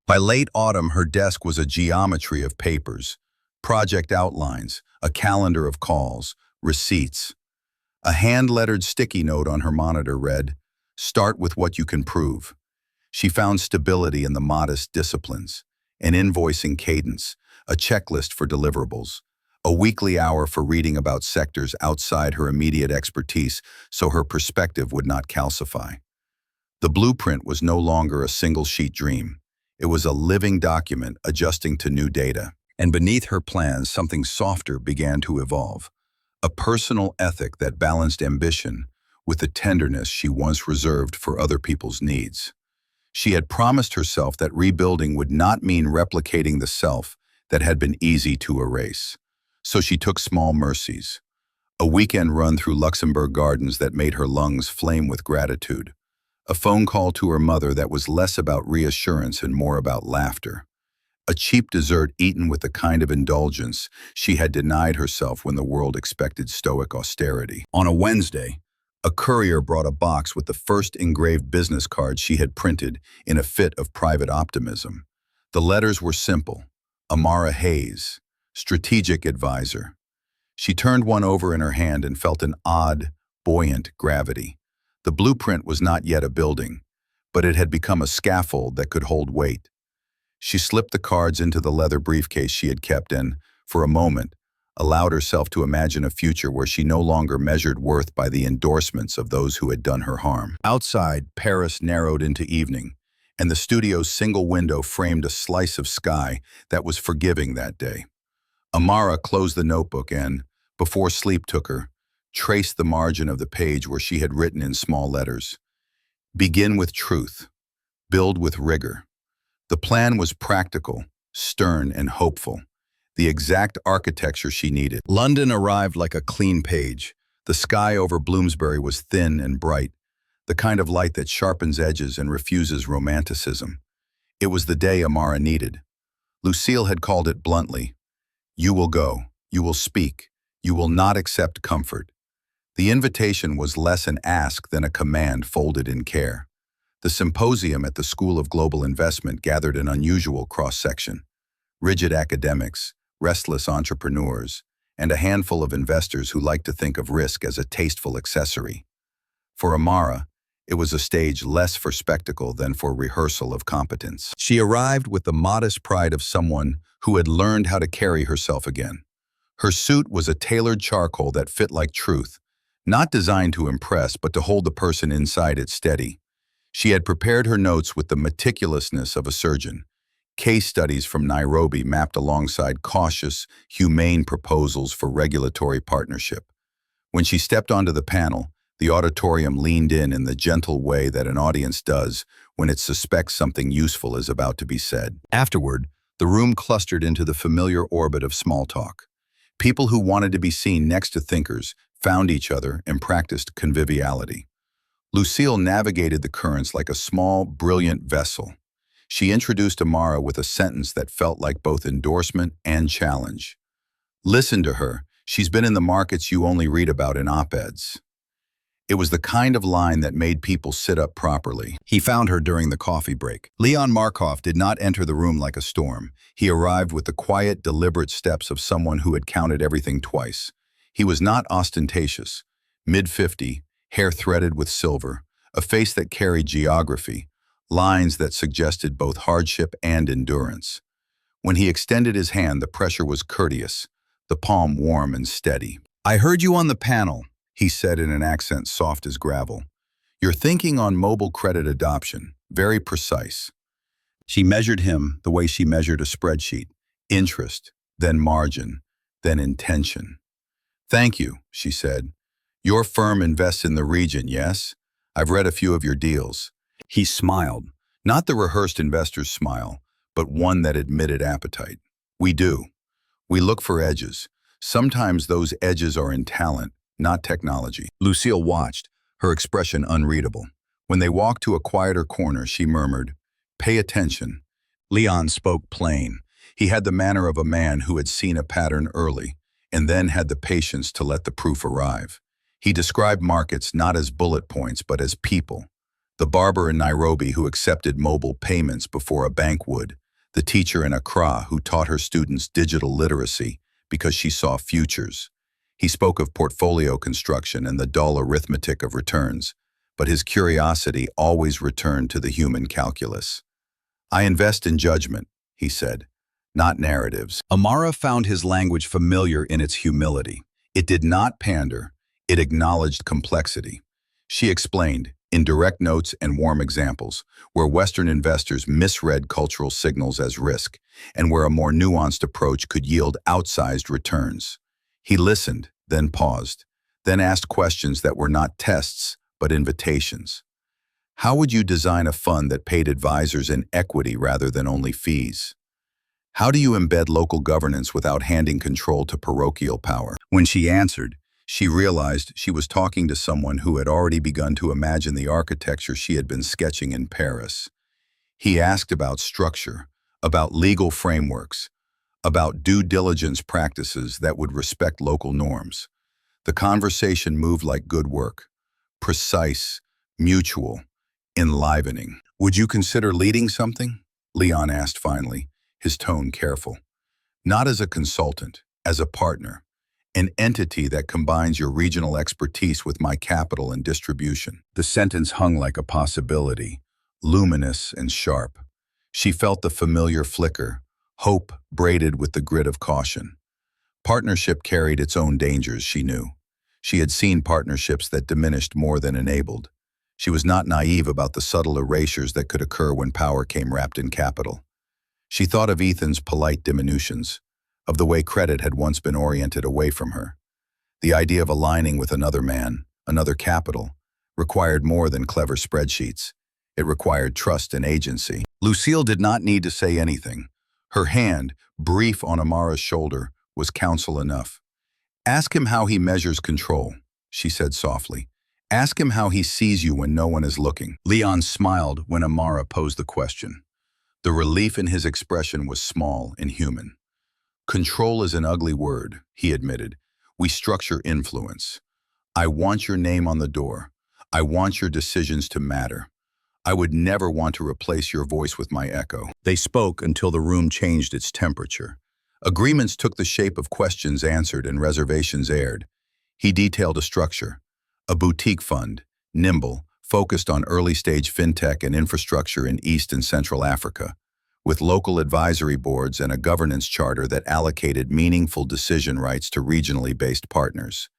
By late autumn, her desk was a geometry of papers, project outlines, a calendar of calls, receipts. A hand-lettered sticky note on her monitor read, "Start with what you can prove." She found stability in the modest disciplines, an invoicing cadence, a checklist for deliverables, a weekly hour for reading about sectors outside her immediate expertise so her perspective would not calcify. The blueprint was no longer a single-sheet dream. It was a living document adjusting to new data. And beneath her plans, something softer began to evolve. A personal ethic that balanced ambition with the tenderness she once reserved for other people's needs. She had promised herself that rebuilding would not mean replicating the self that had been easy to erase. So she took small mercies. A weekend run through Luxembourg gardens that made her lungs flame with gratitude. A phone call to her mother that was less about reassurance and more about laughter. A cheap dessert eaten with the kind of indulgence she had denied herself when the world expected stoic austerity. On a Wednesday, a courier brought a box with the first engraved business card she had printed in a fit of private optimism. The letters were simple: Amara Hayes, strategic advisor. She turned one over in her hand and felt an odd, buoyant gravity. The blueprint was not yet a building, but it had become a scaffold that could hold weight. She slipped the cards into the leather briefcase she had kept and, for a moment, allowed herself to imagine a future where she no longer measured worth by the endorsements of those who had done her harm. Outside, Paris narrowed into evening, and the studio's single window framed a slice of sky that was forgiving that day. Amara closed the notebook and, before sleep took her, traced the margin of the page where she had written in small letters, "Begin with truth. Build with rigor." The plan was practical, stern, and hopeful, the exact architecture she needed. London arrived like a clean page. The sky over Bloomsbury was thin and bright, the kind of light that sharpens edges and refuses romanticism. It was the day Amara needed. Lucille had called it bluntly, "You will go, you will speak, you will not accept comfort." The invitation was less an ask than a command folded in care. The symposium at the School of Global Investment gathered an unusual cross-section: rigid academics, restless entrepreneurs, and a handful of investors who liked to think of risk as a tasteful accessory. For Amara, it was a stage less for spectacle than for rehearsal of competence. She arrived with the modest pride of someone who had learned how to carry herself again. Her suit was a tailored charcoal that fit like truth, not designed to impress but to hold the person inside it steady. She had prepared her notes with the meticulousness of a surgeon. Case studies from Nairobi mapped alongside cautious, humane proposals for regulatory partnership. When she stepped onto the panel, the auditorium leaned in the gentle way that an audience does when it suspects something useful is about to be said. Afterward, the room clustered into the familiar orbit of small talk. People who wanted to be seen next to thinkers found each other and practiced conviviality. Lucille navigated the currents like a small, brilliant vessel. She introduced Amara with a sentence that felt like both endorsement and challenge. "Listen to her. She's been in the markets you only read about in op-eds." It was the kind of line that made people sit up properly. He found her during the coffee break. Leon Markov did not enter the room like a storm. He arrived with the quiet, deliberate steps of someone who had counted everything twice. He was not ostentatious. Mid-50, hair threaded with silver, a face that carried geography, lines that suggested both hardship and endurance. When he extended his hand, the pressure was courteous, the palm warm and steady. "I heard you on the panel," he said in an accent soft as gravel. "You're thinking on mobile credit adoption, very precise." She measured him the way she measured a spreadsheet: interest, then margin, then intention. "Thank you," she said. "Your firm invests in the region, yes? I've read a few of your deals." He smiled, not the rehearsed investor's smile, but one that admitted appetite. "We do. We look for edges. Sometimes those edges are in talent, not technology." Lucille watched, her expression unreadable. When they walked to a quieter corner, she murmured, "Pay attention." Leon spoke plain. He had the manner of a man who had seen a pattern early, and then had the patience to let the proof arrive. He described markets not as bullet points, but as people. The barber in Nairobi who accepted mobile payments before a bank would. The teacher in Accra who taught her students digital literacy because she saw futures. He spoke of portfolio construction and the dull arithmetic of returns, but his curiosity always returned to the human calculus. "I invest in judgment," he said, "not narratives." Amara found his language familiar in its humility. It did not pander. It acknowledged complexity. She explained, in direct notes and warm examples, where Western investors misread cultural signals as risk, and where a more nuanced approach could yield outsized returns. He listened, then paused. then asked questions that were not tests, but invitations. How would you design a fund that paid advisors in equity rather than only fees? How do you embed local governance without handing control to parochial power? When she answered, she realized she was talking to someone who had already begun to imagine the architecture she had been sketching in Paris. He asked about structure, about legal frameworks, about due diligence practices that would respect local norms. The conversation moved like good work, precise, mutual, enlivening. Would you consider leading something? Leon asked finally, his tone careful. Not as a consultant, as a partner, an entity that combines your regional expertise with my capital and distribution. The sentence hung like a possibility, luminous and sharp. She felt the familiar flicker, hope braided with the grit of caution. Partnership carried its own dangers, she knew. She had seen partnerships that diminished more than enabled. She was not naive about the subtle erasures that could occur when power came wrapped in capital. She thought of Ethan's polite diminutions, of the way credit had once been oriented away from her. The idea of aligning with another man, another capital, required more than clever spreadsheets. It required trust and agency. Lucille did not need to say anything. Her hand, brief on Amara's shoulder, was counsel enough. Ask him how he measures control, she said softly. Ask him how he sees you when no one is looking. Leon smiled when Amara posed the question. The relief in his expression was small and human. Control is an ugly word, he admitted. We structure influence. I want your name on the door. I want your decisions to matter. I would never want to replace your voice with my echo. They spoke until the room changed its temperature. Agreements took the shape of questions answered and reservations aired. He detailed a structure. A boutique fund, nimble, focused on early-stage fintech and infrastructure in East and Central Africa, with local advisory boards and a governance charter that allocated meaningful decision rights to regionally based partners.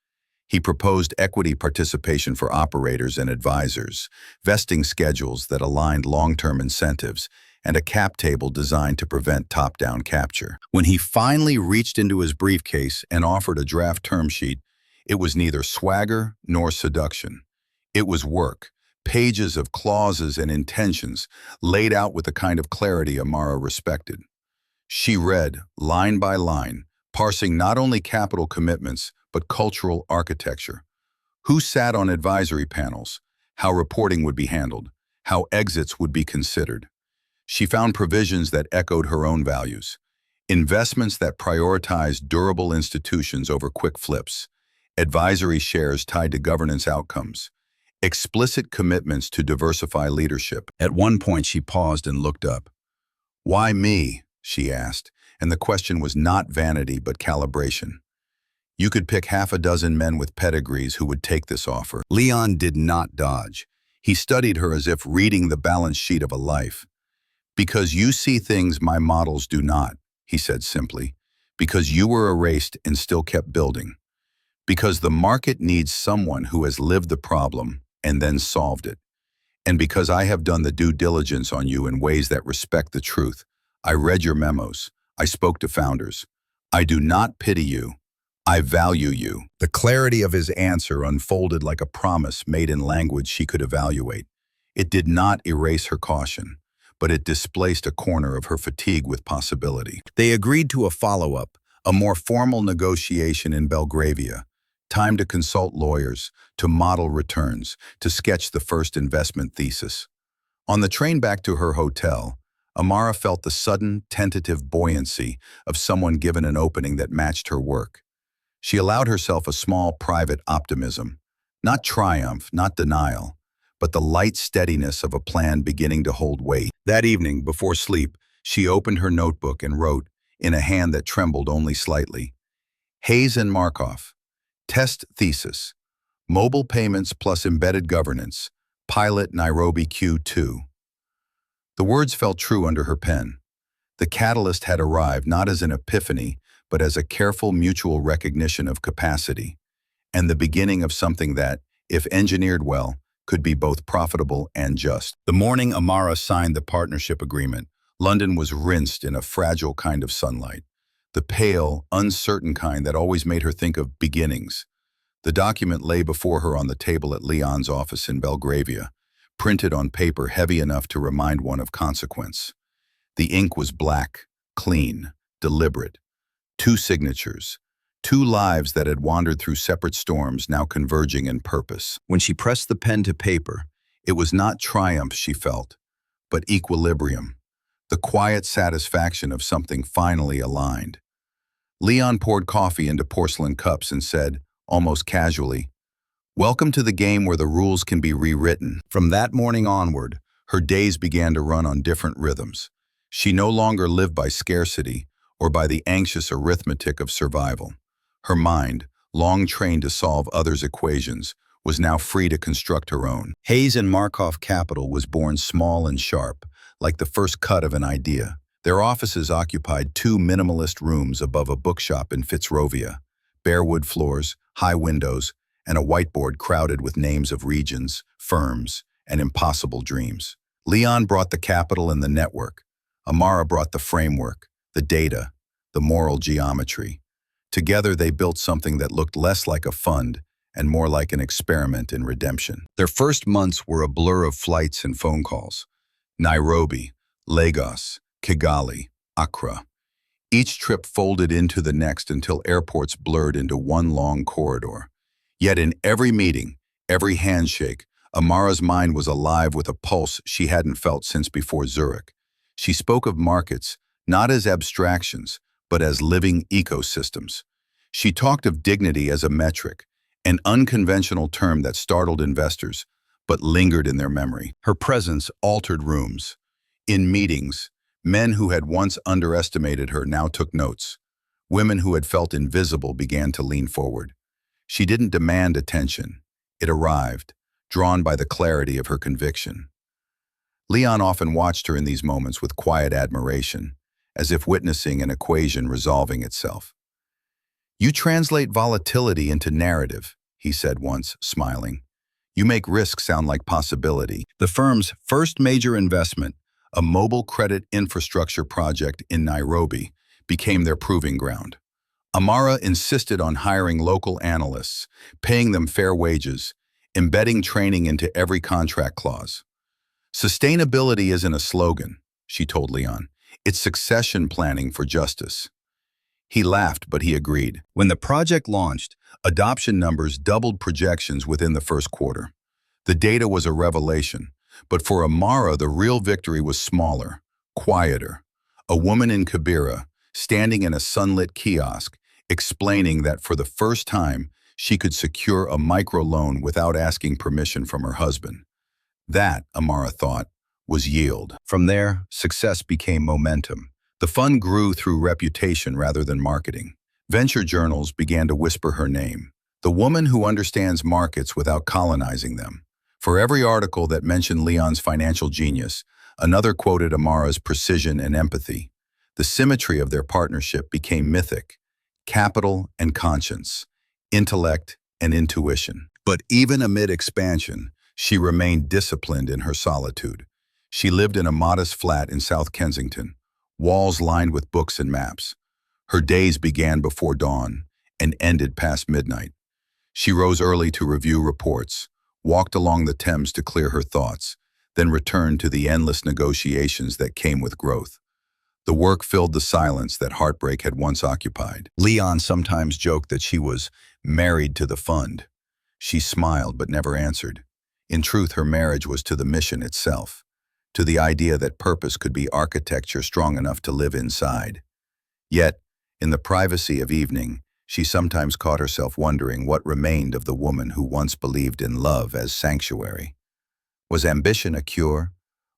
He proposed equity participation for operators and advisors, vesting schedules that aligned long-term incentives, and a cap table designed to prevent top-down capture. When he finally reached into his briefcase and offered a draft term sheet, it was neither swagger nor seduction. It was work, pages of clauses and intentions, laid out with the kind of clarity Amara respected. She read, line by line, parsing not only capital commitments, but cultural architecture. Who sat on advisory panels, how reporting would be handled, how exits would be considered. She found provisions that echoed her own values. Investments that prioritized durable institutions over quick flips, advisory shares tied to governance outcomes, explicit commitments to diversify leadership. At one point she paused and looked up. Why me? She asked, and the question was not vanity but calibration. You could pick half a dozen men with pedigrees who would take this offer. Leon did not dodge. He studied her as if reading the balance sheet of a life. Because you see things my models do not, he said simply. Because you were erased and still kept building. Because the market needs someone who has lived the problem and then solved it. And because I have done the due diligence on you in ways that respect the truth. I read your memos. I spoke to founders. I do not pity you. I value you. The clarity of his answer unfolded like a promise made in language she could evaluate. It did not erase her caution, but it displaced a corner of her fatigue with possibility. They agreed to a follow-up, a more formal negotiation in Belgravia. Time to consult lawyers, to model returns, to sketch the first investment thesis. On the train back to her hotel, Amara felt the sudden, tentative buoyancy of someone given an opening that matched her work. She allowed herself a small, private optimism. Not triumph, not denial, but the light steadiness of a plan beginning to hold weight. That evening, before sleep, she opened her notebook and wrote, in a hand that trembled only slightly, Hayes and Markov, test thesis, mobile payments plus embedded governance, pilot Nairobi Q2. The words felt true under her pen. The catalyst had arrived not as an epiphany, but as a careful mutual recognition of capacity, and the beginning of something that, if engineered well, could be both profitable and just. The morning Amara signed the partnership agreement, London was rinsed in a fragile kind of sunlight, the pale, uncertain kind that always made her think of beginnings. The document lay before her on the table at Leon's office in Belgravia, printed on paper heavy enough to remind one of consequence. The ink was black, clean, deliberate. Two signatures, two lives that had wandered through separate storms now converging in purpose. When she pressed the pen to paper, it was not triumph she felt, but equilibrium, the quiet satisfaction of something finally aligned. Leon poured coffee into porcelain cups and said, almost casually, "Welcome to the game where the rules can be rewritten." From that morning onward, her days began to run on different rhythms. She no longer lived by scarcity or by the anxious arithmetic of survival. Her mind, long trained to solve others' equations, was now free to construct her own. Hayes and Markov Capital was born small and sharp, like the first cut of an idea. Their offices occupied two minimalist rooms above a bookshop in Fitzrovia, bare wood floors, high windows, and a whiteboard crowded with names of regions, firms, and impossible dreams. Leon brought the capital and the network. Amara brought the framework, the data, the moral geometry. Together they built something that looked less like a fund and more like an experiment in redemption. Their first months were a blur of flights and phone calls. Nairobi, Lagos, Kigali, Accra. Each trip folded into the next until airports blurred into one long corridor. Yet in every meeting, every handshake, Amara's mind was alive with a pulse she hadn't felt since before Zurich. She spoke of markets, not as abstractions, but as living ecosystems. She talked of dignity as a metric, an unconventional term that startled investors, but lingered in their memory. Her presence altered rooms. In meetings, men who had once underestimated her now took notes. Women who had felt invisible began to lean forward. She didn't demand attention. It arrived, drawn by the clarity of her conviction. Leon often watched her in these moments with quiet admiration, as if witnessing an equation resolving itself. "You translate volatility into narrative," he said once, smiling. "You make risk sound like possibility." The firm's first major investment, a mobile credit infrastructure project in Nairobi, became their proving ground. Amara insisted on hiring local analysts, paying them fair wages, embedding training into every contract clause. "Sustainability isn't a slogan," she told Leon. "It's succession planning for justice." He laughed, but he agreed. When the project launched, adoption numbers doubled projections within the first quarter. The data was a revelation, but for Amara, the real victory was smaller, quieter. A woman in Kibera, standing in a sunlit kiosk, explaining that for the first time, she could secure a microloan without asking permission from her husband. That, Amara thought, was yield. From there, success became momentum. The fund grew through reputation rather than marketing. Venture journals began to whisper her name, the woman who understands markets without colonizing them. For every article that mentioned Leon's financial genius, another quoted Amara's precision and empathy. The symmetry of their partnership became mythic: capital and conscience, intellect and intuition. But even amid expansion, she remained disciplined in her solitude. She lived in a modest flat in South Kensington, walls lined with books and maps. Her days began before dawn and ended past midnight. She rose early to review reports, walked along the Thames to clear her thoughts, then returned to the endless negotiations that came with growth. The work filled the silence that heartbreak had once occupied. Leon sometimes joked that she was married to the fund. She smiled but never answered. In truth, her marriage was to the mission itself, to the idea that purpose could be architecture strong enough to live inside. Yet, in the privacy of evening, she sometimes caught herself wondering what remained of the woman who once believed in love as sanctuary. Was ambition a cure,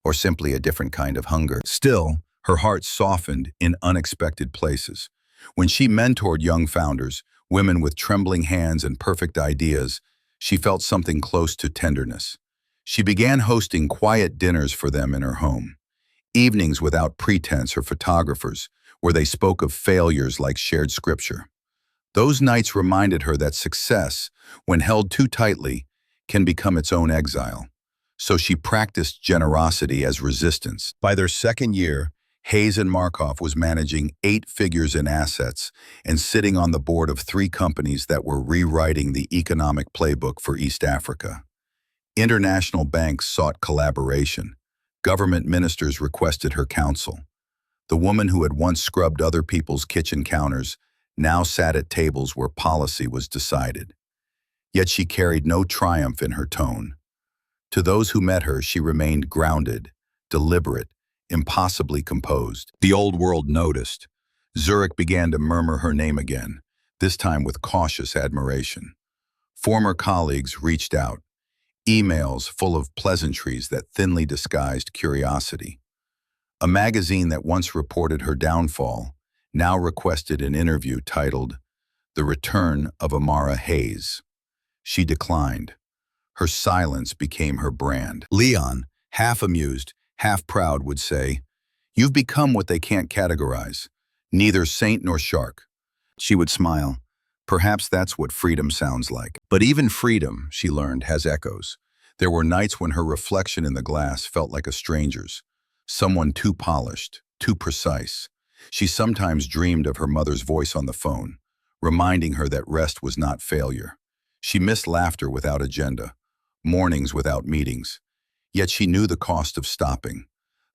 or simply a different kind of hunger? Still, her heart softened in unexpected places. When she mentored young founders, women with trembling hands and perfect ideas, she felt something close to tenderness. She began hosting quiet dinners for them in her home, evenings without pretense or photographers, where they spoke of failures like shared scripture. Those nights reminded her that success, when held too tightly, can become its own exile. So she practiced generosity as resistance. By their second year, Hayes and Markov was managing 8 figures in assets and sitting on the board of 3 companies that were rewriting the economic playbook for East Africa. International banks sought collaboration. Government ministers requested her counsel. The woman who had once scrubbed other people's kitchen counters now sat at tables where policy was decided. Yet she carried no triumph in her tone. To those who met her, she remained grounded, deliberate, impossibly composed. The old world noticed. Zurich began to murmur her name again, this time with cautious admiration. Former colleagues reached out, emails full of pleasantries that thinly disguised curiosity. A magazine that once reported her downfall now requested an interview titled "The Return of Amara Hayes." She declined. Her silence became her brand. Leon, half amused, half proud, would say, "You've become what they can't categorize, neither saint nor shark." She would smile. Perhaps that's what freedom sounds like. But even freedom, she learned, has echoes. There were nights when her reflection in the glass felt like a stranger's, someone too polished, too precise. She sometimes dreamed of her mother's voice on the phone, reminding her that rest was not failure. She missed laughter without agenda, mornings without meetings. Yet she knew the cost of stopping.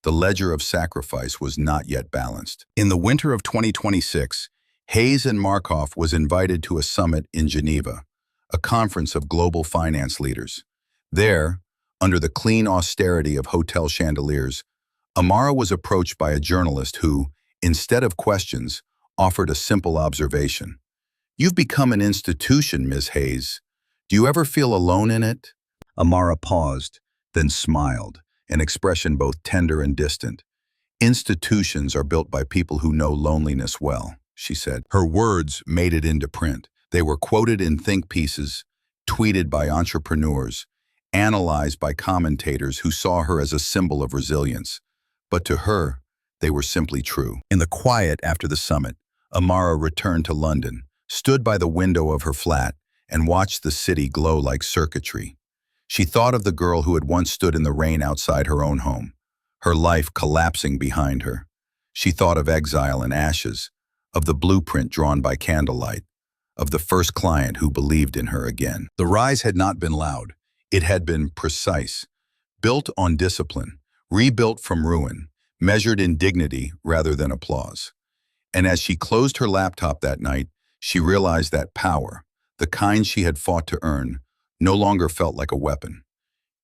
The ledger of sacrifice was not yet balanced. In the winter of 2026, Hayes and Markov was invited to a summit in Geneva, a conference of global finance leaders. There, under the clean austerity of hotel chandeliers, Amara was approached by a journalist who, instead of questions, offered a simple observation. "You've become an institution, Ms. Hayes. Do you ever feel alone in it?" Amara paused, then smiled, an expression both tender and distant. "Institutions are built by people who know loneliness well," she said. Her words made it into print. They were quoted in think pieces, tweeted by entrepreneurs, analyzed by commentators who saw her as a symbol of resilience. But to her, they were simply true. In the quiet after the summit, Amara returned to London, stood by the window of her flat, and watched the city glow like circuitry. She thought of the girl who had once stood in the rain outside her own home, her life collapsing behind her. She thought of exile and ashes, of the blueprint drawn by candlelight, of the first client who believed in her again. The rise had not been loud. It had been precise, built on discipline, rebuilt from ruin, measured in dignity rather than applause. And as she closed her laptop that night, she realized that power, the kind she had fought to earn, no longer felt like a weapon.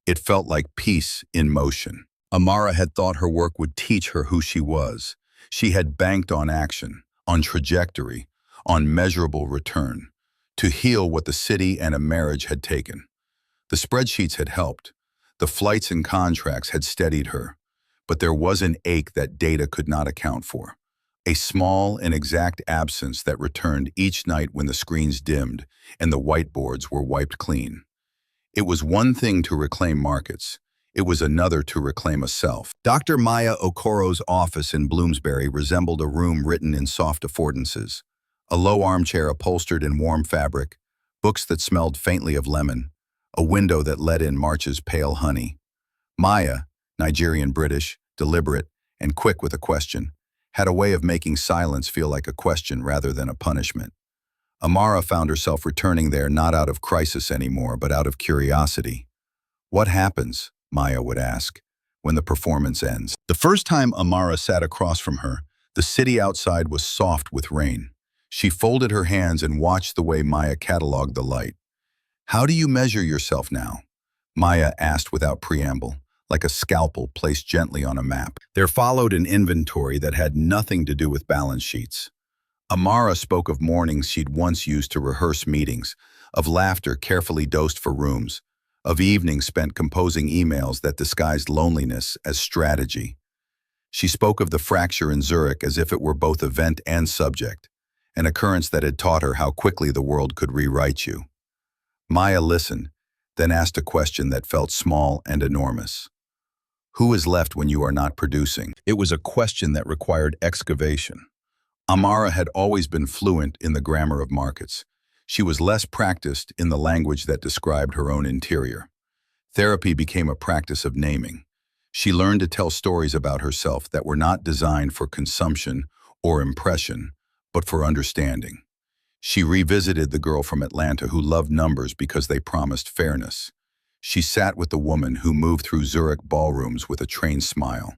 It felt like peace in motion. Amara had thought her work would teach her who she was. She had banked on action, on trajectory, on measurable return, to heal what the city and a marriage had taken. The spreadsheets had helped. The flights and contracts had steadied her. But there was an ache that data could not account for. A small and exact absence that returned each night when the screens dimmed and the whiteboards were wiped clean. It was one thing to reclaim markets. It was another to reclaim a self. Dr. Maya Okoro's office in Bloomsbury resembled a room written in soft affordances. A low armchair upholstered in warm fabric, books that smelled faintly of lemon, a window that let in March's pale honey. Maya, Nigerian-British, deliberate, and quick with a question, had a way of making silence feel like a question rather than a punishment. Amara found herself returning there not out of crisis anymore, but out of curiosity. "What happens," Maya would ask, "when the performance ends?" The first time Amara sat across from her, the city outside was soft with rain. She folded her hands and watched the way Maya cataloged the light. "How do you measure yourself now?" Maya asked without preamble, like a scalpel placed gently on a map. There followed an inventory that had nothing to do with balance sheets. Amara spoke of mornings she'd once used to rehearse meetings, of laughter carefully dosed for rooms, of evenings spent composing emails that disguised loneliness as strategy. She spoke of the fracture in Zurich as if it were both event and subject, an occurrence that had taught her how quickly the world could rewrite you. Maya listened, then asked a question that felt small and enormous. "Who is left when you are not producing?" It was a question that required excavation. Amara had always been fluent in the grammar of markets. She was less practiced in the language that described her own interior. Therapy became a practice of naming. She learned to tell stories about herself that were not designed for consumption or impression, but for understanding. She revisited the girl from Atlanta who loved numbers because they promised fairness. She sat with the woman who moved through Zurich ballrooms with a trained smile.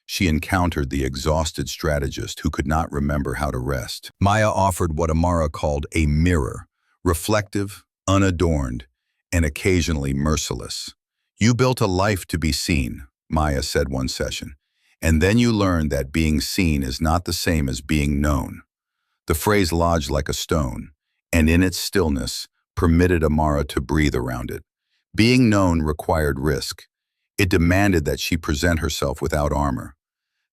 She encountered the exhausted strategist who could not remember how to rest. Maya offered what Amara called a mirror, reflective, unadorned, and occasionally merciless. "You built a life to be seen," Maya said one session, "and then you learned that being seen is not the same as being known." The phrase lodged like a stone, and in its stillness, permitted Amara to breathe around it. Being known required risk. It demanded that she present herself without armor.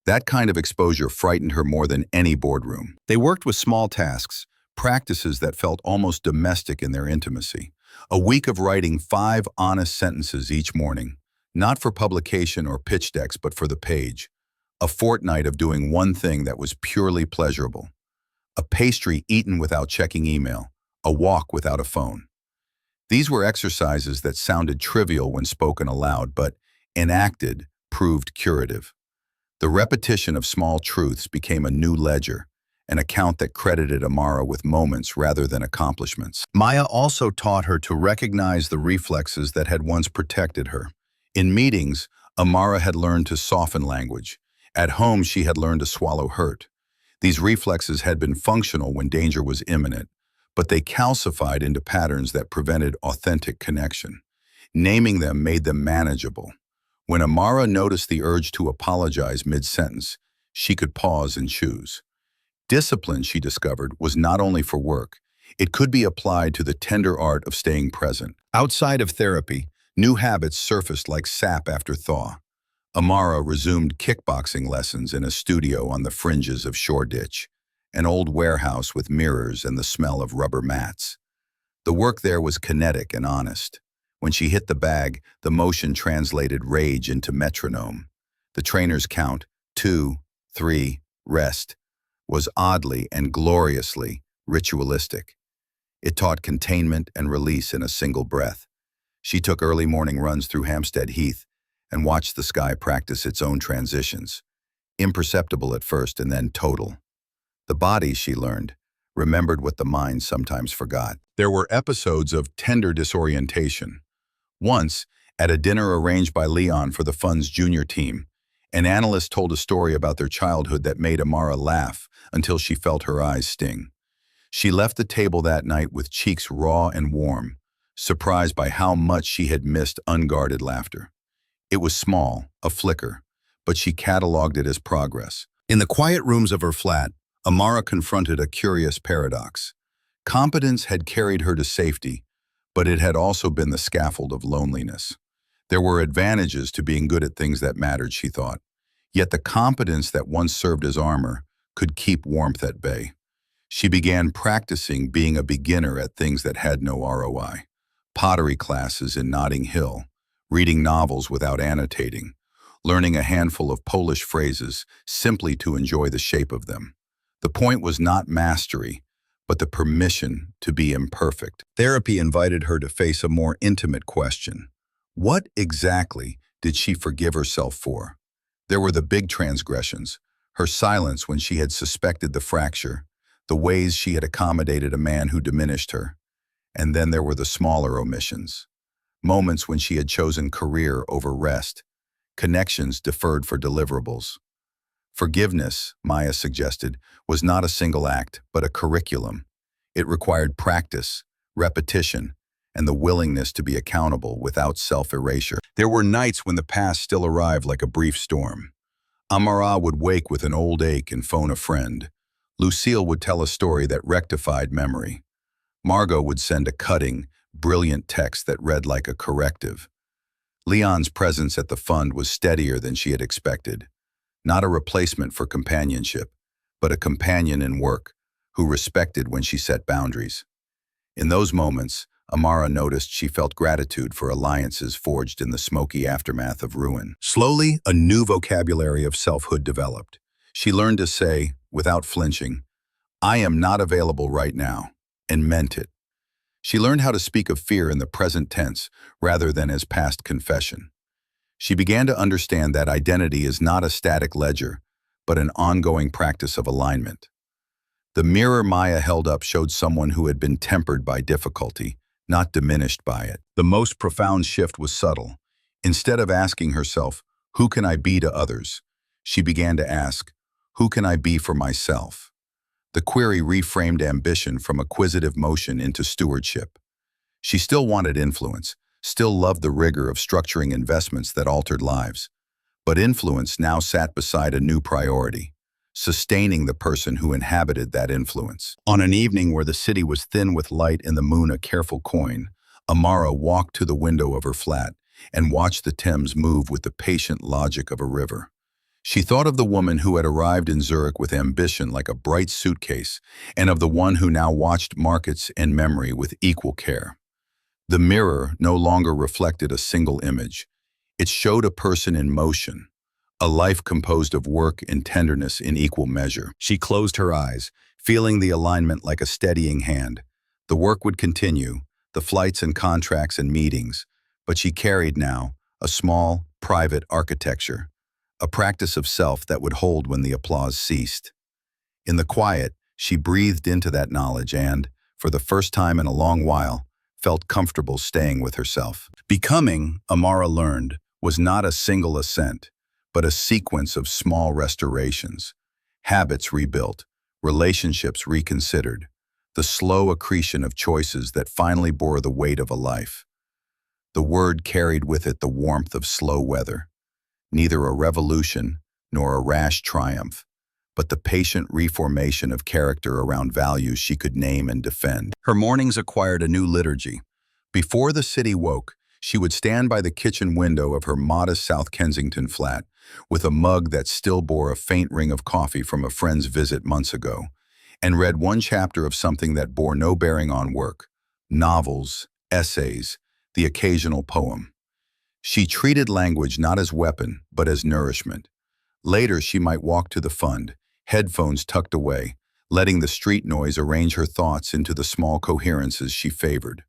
That kind of exposure frightened her more than any boardroom. They worked with small tasks, practices that felt almost domestic in their intimacy. A week of writing 5 honest sentences each morning, not for publication or pitch decks, but for the page. A fortnight of doing one thing that was purely pleasurable. A pastry eaten without checking email, a walk without a phone. These were exercises that sounded trivial when spoken aloud, but enacted proved curative. The repetition of small truths became a new ledger, an account that credited Amara with moments rather than accomplishments. Maya also taught her to recognize the reflexes that had once protected her. In meetings, Amara had learned to soften language. At home, she had learned to swallow hurt. These reflexes had been functional when danger was imminent, but they calcified into patterns that prevented authentic connection. Naming them made them manageable. When Amara noticed the urge to apologize mid-sentence, she could pause and choose. Discipline, she discovered, was not only for work. It could be applied to the tender art of staying present. Outside of therapy, new habits surfaced like sap after thaw. Amara resumed kickboxing lessons in a studio on the fringes of Shoreditch, an old warehouse with mirrors and the smell of rubber mats. The work there was kinetic and honest. When she hit the bag, the motion translated rage into metronome. The trainer's count, 2, 3, rest, was oddly and gloriously ritualistic. It taught containment and release in a single breath. She took early morning runs through Hampstead Heath and watched the sky practice its own transitions, imperceptible at first and then total. The body, she learned, remembered what the mind sometimes forgot. There were episodes of tender disorientation. Once, at a dinner arranged by Leon for the fund's junior team, an analyst told a story about their childhood that made Amara laugh until she felt her eyes sting. She left the table that night with cheeks raw and warm, surprised by how much she had missed unguarded laughter. It was small, a flicker, but she cataloged it as progress. In the quiet rooms of her flat, Amara confronted a curious paradox. Competence had carried her to safety, but it had also been the scaffold of loneliness. There were advantages to being good at things that mattered, she thought. Yet the competence that once served as armor could keep warmth at bay. She began practicing being a beginner at things that had no ROI. Pottery classes in Notting Hill, reading novels without annotating, learning a handful of Polish phrases simply to enjoy the shape of them. The point was not mastery, but the permission to be imperfect. Therapy invited her to face a more intimate question. What exactly did she forgive herself for? There were the big transgressions, her silence when she had suspected the fracture, the ways she had accommodated a man who diminished her. And then there were the smaller omissions, moments when she had chosen career over rest, connections deferred for deliverables. Forgiveness, Maya suggested, was not a single act, but a curriculum. It required practice, repetition, and the willingness to be accountable without self-erasure. There were nights when the past still arrived like a brief storm. Amara would wake with an old ache and phone a friend. Lucille would tell a story that rectified memory. Margot would send a cutting, brilliant text that read like a corrective. Leon's presence at the fund was steadier than she had expected. Not a replacement for companionship, but a companion in work, who respected when she set boundaries. In those moments, Amara noticed she felt gratitude for alliances forged in the smoky aftermath of ruin. Slowly, a new vocabulary of selfhood developed. She learned to say, without flinching, "I am not available right now," and meant it. She learned how to speak of fear in the present tense rather than as past confession. She began to understand that identity is not a static ledger, but an ongoing practice of alignment. The mirror Maya held up showed someone who had been tempered by difficulty, not diminished by it. The most profound shift was subtle. Instead of asking herself, "Who can I be to others?" she began to ask, "Who can I be for myself?" The query reframed ambition from acquisitive motion into stewardship. She still wanted influence, still loved the rigor of structuring investments that altered lives. But influence now sat beside a new priority: sustaining the person who inhabited that influence. On an evening where the city was thin with light and the moon a careful coin, Amara walked to the window of her flat and watched the Thames move with the patient logic of a river. She thought of the woman who had arrived in Zurich with ambition like a bright suitcase, and of the one who now watched markets and memory with equal care. The mirror no longer reflected a single image. It showed a person in motion, a life composed of work and tenderness in equal measure. She closed her eyes, feeling the alignment like a steadying hand. The work would continue, the flights and contracts and meetings, but she carried now a small, private architecture, a practice of self that would hold when the applause ceased. In the quiet, she breathed into that knowledge and, for the first time in a long while, felt comfortable staying with herself. Becoming, Amara learned, was not a single ascent, but a sequence of small restorations, habits rebuilt, relationships reconsidered, the slow accretion of choices that finally bore the weight of a life. The word carried with it the warmth of slow weather, neither a revolution nor a rash triumph, but the patient reformation of character around values she could name and defend. Her mornings acquired a new liturgy. Before the city woke, she would stand by the kitchen window of her modest South Kensington flat, with a mug that still bore a faint ring of coffee from a friend's visit months ago, and read one chapter of something that bore no bearing on work: novels, essays, the occasional poem. She treated language not as weapon, but as nourishment. Later, she might walk to the fund, headphones tucked away, letting the street noise arrange her thoughts into the small coherences she favored.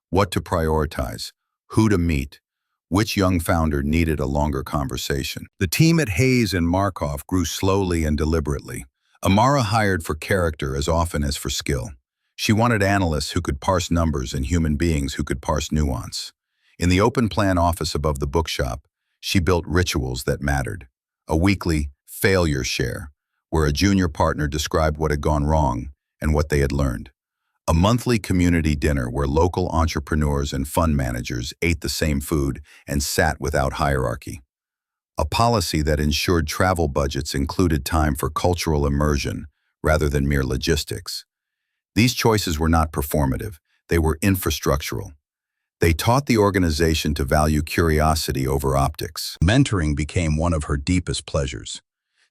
What to prioritize, who to meet, which young founder needed a longer conversation. The team at Hayes and Markoff grew slowly and deliberately. Amara hired for character as often as for skill. She wanted analysts who could parse numbers and human beings who could parse nuance. In the open plan office above the bookshop, she built rituals that mattered. A weekly failure share, where a junior partner described what had gone wrong and what they had learned. A monthly community dinner where local entrepreneurs and fund managers ate the same food and sat without hierarchy. A policy that ensured travel budgets included time for cultural immersion rather than mere logistics. These choices were not performative, they were infrastructural. They taught the organization to value curiosity over optics. Mentoring became one of her deepest pleasures.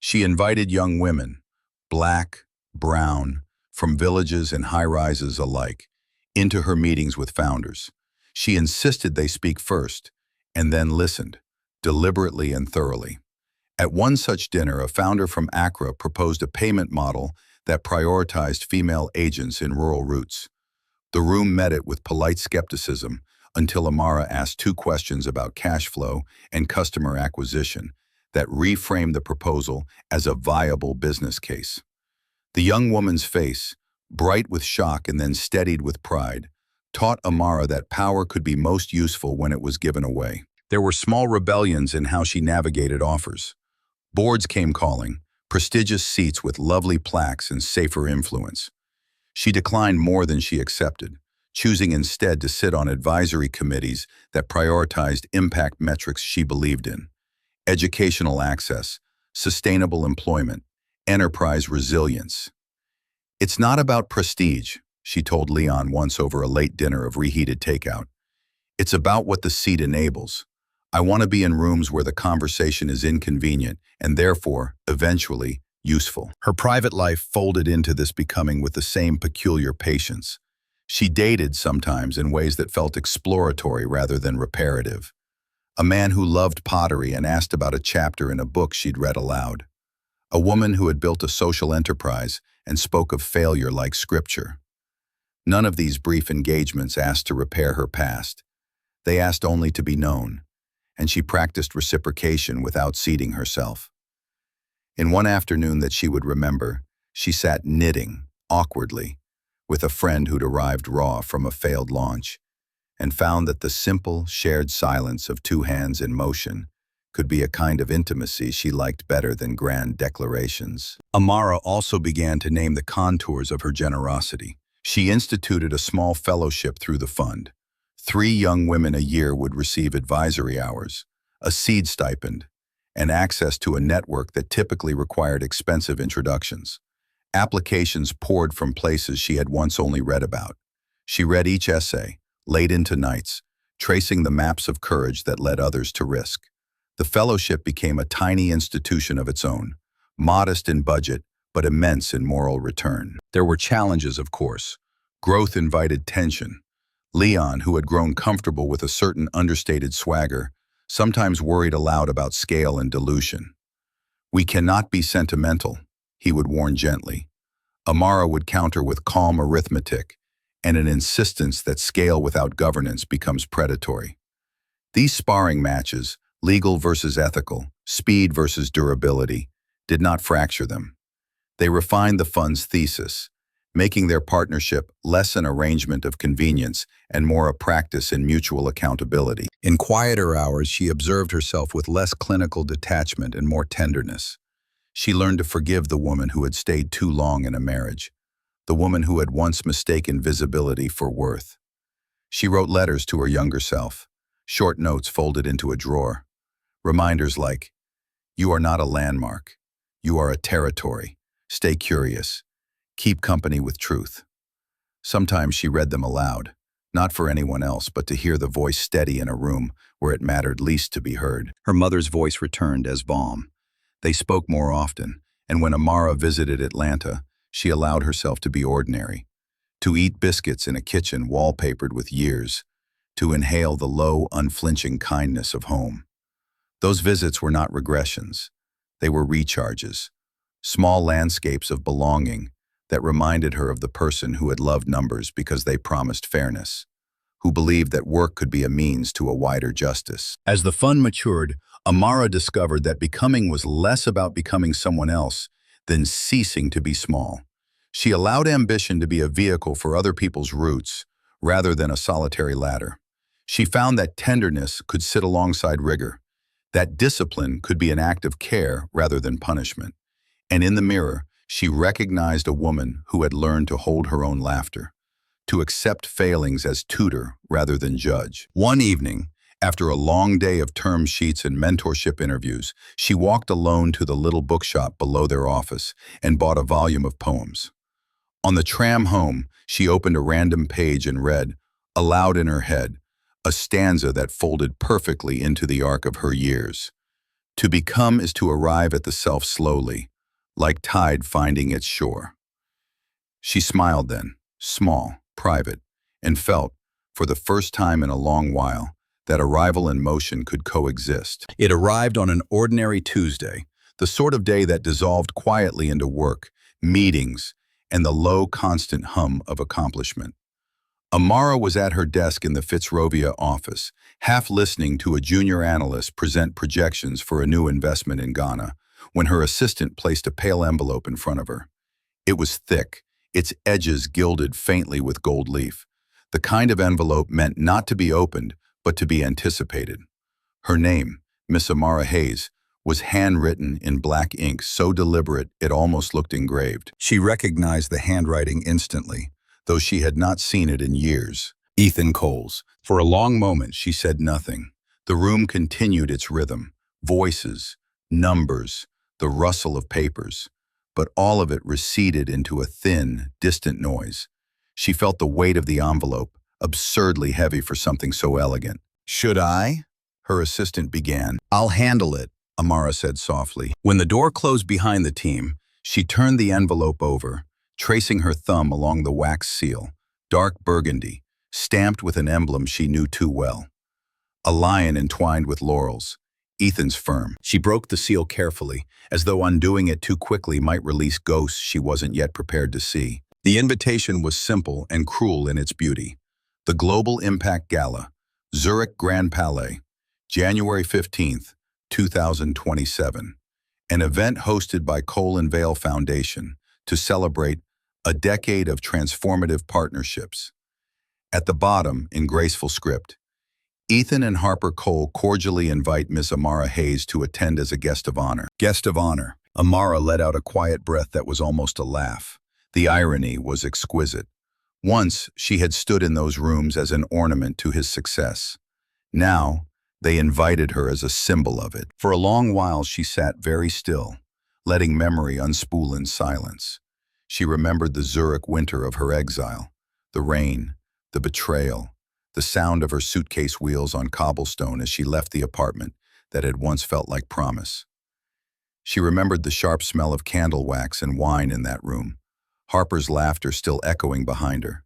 She invited young women, black, brown, from villages and high-rises alike, into her meetings with founders. She insisted they speak first, and then listened, deliberately and thoroughly. At one such dinner, a founder from Accra proposed a payment model that prioritized female agents in rural routes. The room met it with polite skepticism until Amara asked two questions about cash flow and customer acquisition that reframed the proposal as a viable business case. The young woman's face, bright with shock and then steadied with pride, taught Amara that power could be most useful when it was given away. There were small rebellions in how she navigated offers. Boards came calling, prestigious seats with lovely plaques and safer influence. She declined more than she accepted, choosing instead to sit on advisory committees that prioritized impact metrics she believed in: educational access, sustainable employment, enterprise resilience. "It's not about prestige," she told Leon once over a late dinner of reheated takeout. "It's about what the seat enables. I want to be in rooms where the conversation is inconvenient and therefore, eventually, useful." Her private life folded into this becoming with the same peculiar patience. She dated sometimes in ways that felt exploratory rather than reparative. A man who loved pottery and asked about a chapter in a book she'd read aloud. A woman who had built a social enterprise and spoke of failure like scripture. None of these brief engagements asked to repair her past. They asked only to be known. and she practiced reciprocation without ceding herself. In one afternoon that she would remember, she sat knitting, awkwardly, with a friend who'd arrived raw from a failed launch, and found that the simple, shared silence of two hands in motion could be a kind of intimacy she liked better than grand declarations. Amara also began to name the contours of her generosity. She instituted a small fellowship through the fund. 3 young women a year would receive advisory hours, a seed stipend, and access to a network that typically required expensive introductions. Applications poured from places she had once only read about. She read each essay, late into nights, tracing the maps of courage that led others to risk. The fellowship became a tiny institution of its own, modest in budget, but immense in moral return. There were challenges, of course. Growth invited tension. Leon, who had grown comfortable with a certain understated swagger, sometimes worried aloud about scale and dilution. "We cannot be sentimental," he would warn gently. Amara would counter with calm arithmetic and an insistence that scale without governance becomes predatory. These sparring matches, legal versus ethical, speed versus durability, did not fracture them. They refined the fund's thesis, making their partnership less an arrangement of convenience and more a practice in mutual accountability. In quieter hours, she observed herself with less clinical detachment and more tenderness. She learned to forgive the woman who had stayed too long in a marriage, the woman who had once mistaken visibility for worth. She wrote letters to her younger self, short notes folded into a drawer, reminders like, "You are not a landmark. You are a territory. Stay curious. Keep company with truth." Sometimes she read them aloud, not for anyone else, but to hear the voice steady in a room where it mattered least to be heard. Her mother's voice returned as balm. They spoke more often, and when Amara visited Atlanta, she allowed herself to be ordinary, to eat biscuits in a kitchen wallpapered with years, to inhale the low, unflinching kindness of home. Those visits were not regressions. They were recharges, small landscapes of belonging that reminded her of the person who had loved numbers because they promised fairness, who believed that work could be a means to a wider justice. As the fund matured, Amara discovered that becoming was less about becoming someone else than ceasing to be small. She allowed ambition to be a vehicle for other people's roots, rather than a solitary ladder. She found that tenderness could sit alongside rigor, that discipline could be an act of care rather than punishment. And in the mirror, she recognized a woman who had learned to hold her own laughter, to accept failings as tutor rather than judge. One evening, after a long day of term sheets and mentorship interviews, she walked alone to the little bookshop below their office and bought a volume of poems. On the tram home, she opened a random page and read, aloud in her head, a stanza that folded perfectly into the arc of her years. "To become is to arrive at the self slowly, like tide finding its shore." She smiled then, small, private, and felt, for the first time in a long while, that arrival and motion could coexist. It arrived on an ordinary Tuesday, the sort of day that dissolved quietly into work, meetings, and the low, constant hum of accomplishment. Amara was at her desk in the Fitzrovia office, half listening to a junior analyst present projections for a new investment in Ghana, when her assistant placed a pale envelope in front of her. It was thick, its edges gilded faintly with gold leaf, the kind of envelope meant not to be opened, but to be anticipated. Her name, Miss Amara Hayes, was handwritten in black ink so deliberate it almost looked engraved. She recognized the handwriting instantly, though she had not seen it in years. Ethan Coles. For a long moment she said nothing. The room continued its rhythm, voices, numbers, the rustle of papers, but all of it receded into a thin, distant noise. She felt the weight of the envelope, absurdly heavy for something so elegant. "Should I?" her assistant began. "I'll handle it," Amara said softly. When the door closed behind the team, she turned the envelope over, tracing her thumb along the wax seal, dark burgundy, stamped with an emblem she knew too well. A lion entwined with laurels, Ethan's firm. She broke the seal carefully, as though undoing it too quickly might release ghosts she wasn't yet prepared to see. The invitation was simple and cruel in its beauty. The Global Impact Gala, Zurich Grand Palais, January 15th, 2027. An event hosted by Cole & Vale Foundation to celebrate a decade of transformative partnerships. At the bottom, in graceful script, Ethan and Harper Cole cordially invite Miss Amara Hayes to attend as a guest of honor. Guest of honor. Amara let out a quiet breath that was almost a laugh. The irony was exquisite. Once, she had stood in those rooms as an ornament to his success. Now, they invited her as a symbol of it. For a long while, she sat very still, letting memory unspool in silence. She remembered the Zurich winter of her exile, the rain, the betrayal, the sound of her suitcase wheels on cobblestone as she left the apartment that had once felt like promise. She remembered the sharp smell of candle wax and wine in that room, Harper's laughter still echoing behind her.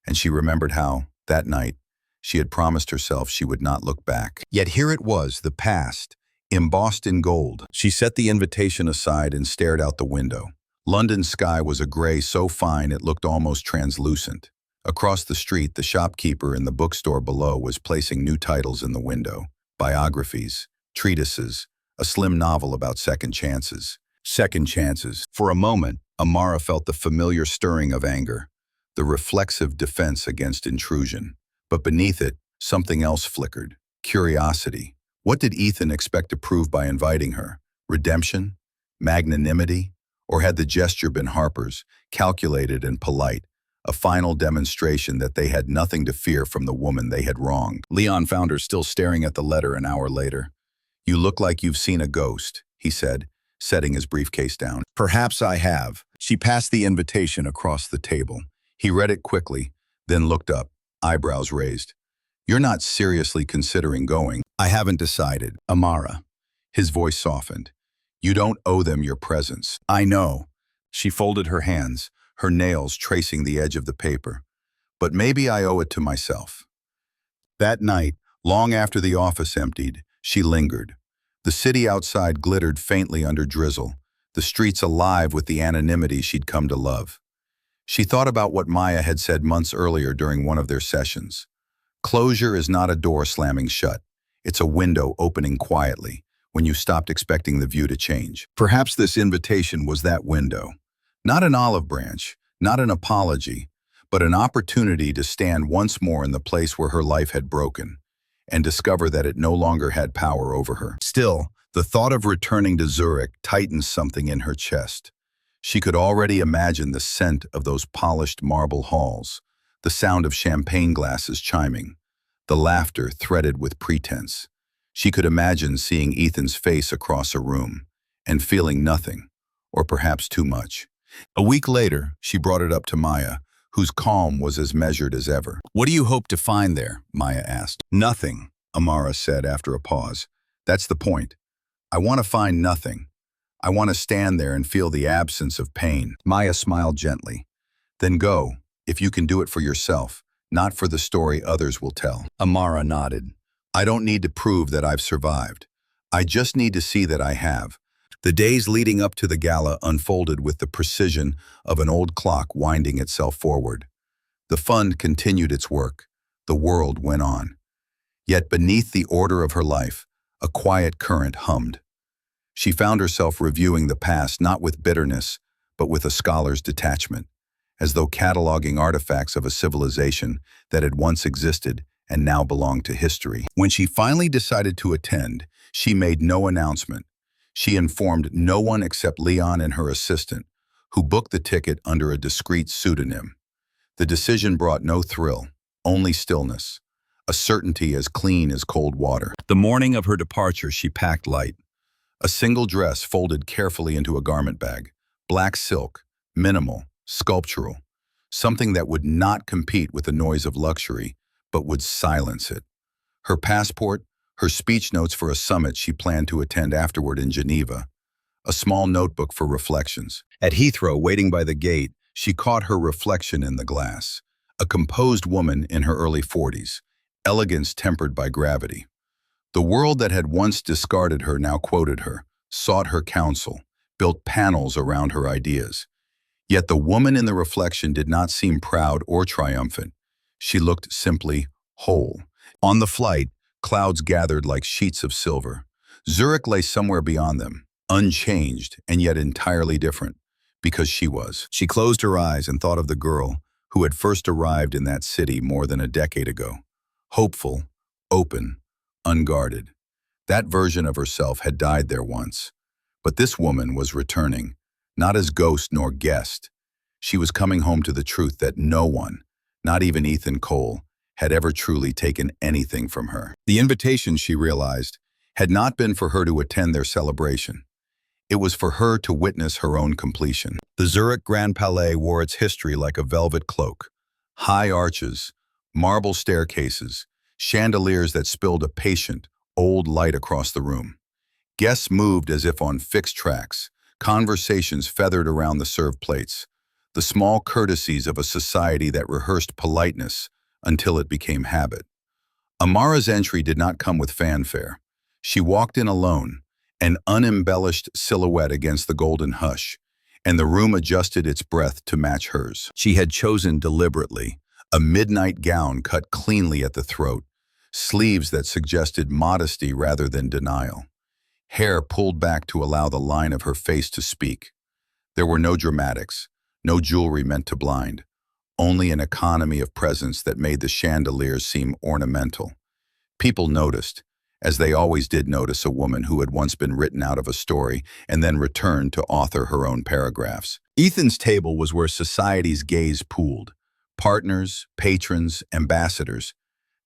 And she remembered how, that night, she had promised herself she would not look back. Yet here it was, the past, embossed in gold. She set the invitation aside and stared out the window. London's sky was a gray so fine it looked almost translucent. Across the street, the shopkeeper in the bookstore below was placing new titles in the window. Biographies, treatises, a slim novel about second chances. Second chances. For a moment, Amara felt the familiar stirring of anger, the reflexive defense against intrusion. But beneath it, something else flickered. Curiosity. What did Ethan expect to prove by inviting her? Redemption? Magnanimity? Or had the gesture been Harper's, calculated and polite, a final demonstration that they had nothing to fear from the woman they had wronged? Leon found her still staring at the letter an hour later. "You look like you've seen a ghost," he said, setting his briefcase down. "Perhaps I have." She passed the invitation across the table. He read it quickly, then looked up, eyebrows raised. "You're not seriously considering going?" "I haven't decided, Amara." His voice softened. "You don't owe them your presence." "I know." She folded her hands, her nails tracing the edge of the paper. "But maybe I owe it to myself." That night, long after the office emptied, she lingered. The city outside glittered faintly under drizzle, the streets alive with the anonymity she'd come to love. She thought about what Maya had said months earlier during one of their sessions. Closure is not a door slamming shut. It's a window opening quietly, when you stopped expecting the view to change. Perhaps this invitation was that window. Not an olive branch, not an apology, but an opportunity to stand once more in the place where her life had broken, and discover that it no longer had power over her. Still, the thought of returning to Zurich tightened something in her chest. She could already imagine the scent of those polished marble halls, the sound of champagne glasses chiming, the laughter threaded with pretense. She could imagine seeing Ethan's face across a room, and feeling nothing, or perhaps too much. A week later, she brought it up to Maya, whose calm was as measured as ever. "What do you hope to find there?" Maya asked. "Nothing," Amara said after a pause. "That's the point. I want to find nothing. I want to stand there and feel the absence of pain." Maya smiled gently. "Then go, if you can do it for yourself, not for the story others will tell." Amara nodded. "I don't need to prove that I've survived. I just need to see that I have." The days leading up to the gala unfolded with the precision of an old clock winding itself forward. The fund continued its work. The world went on. Yet beneath the order of her life, a quiet current hummed. She found herself reviewing the past not with bitterness, but with a scholar's detachment, as though cataloging artifacts of a civilization that had once existed and now belonged to history. When she finally decided to attend, she made no announcement. She informed no one except Leon and her assistant, who booked the ticket under a discreet pseudonym. The decision brought no thrill, only stillness, a certainty as clean as cold water. The morning of her departure, she packed light. A single dress folded carefully into a garment bag, black silk, minimal, sculptural, something that would not compete with the noise of luxury, but would silence it. Her passport, her speech notes for a summit she planned to attend afterward in Geneva, a small notebook for reflections. At Heathrow, waiting by the gate, she caught her reflection in the glass. A composed woman in her early 40s, elegance tempered by gravity. The world that had once discarded her now quoted her, sought her counsel, built panels around her ideas. Yet the woman in the reflection did not seem proud or triumphant. She looked simply whole. On the flight, Clouds gathered like sheets of silver. Zurich lay somewhere beyond them, unchanged and yet entirely different, because she was. She closed her eyes and thought of the girl who had first arrived in that city more than a decade ago. Hopeful, open, unguarded. That version of herself had died there once. But this woman was returning, not as ghost nor guest. She was coming home to the truth that no one, not even Ethan Cole, had ever truly taken anything from her. The invitation, she realized, had not been for her to attend their celebration. It was for her to witness her own completion. The Zurich Grand Palais wore its history like a velvet cloak. High arches, marble staircases, chandeliers that spilled a patient, old light across the room. Guests moved as if on fixed tracks, conversations feathered around the served plates, the small courtesies of a society that rehearsed politeness until it became habit. Amara's entry did not come with fanfare. She walked in alone, an unembellished silhouette against the golden hush, and the room adjusted its breath to match hers. She had chosen deliberately, a midnight gown cut cleanly at the throat, sleeves that suggested modesty rather than denial, hair pulled back to allow the line of her face to speak. There were no dramatics, no jewelry meant to blind, only an economy of presence that made the chandeliers seem ornamental. People noticed, as they always did notice a woman who had once been written out of a story and then returned to author her own paragraphs. Ethan's table was where society's gaze pooled. Partners, patrons, ambassadors,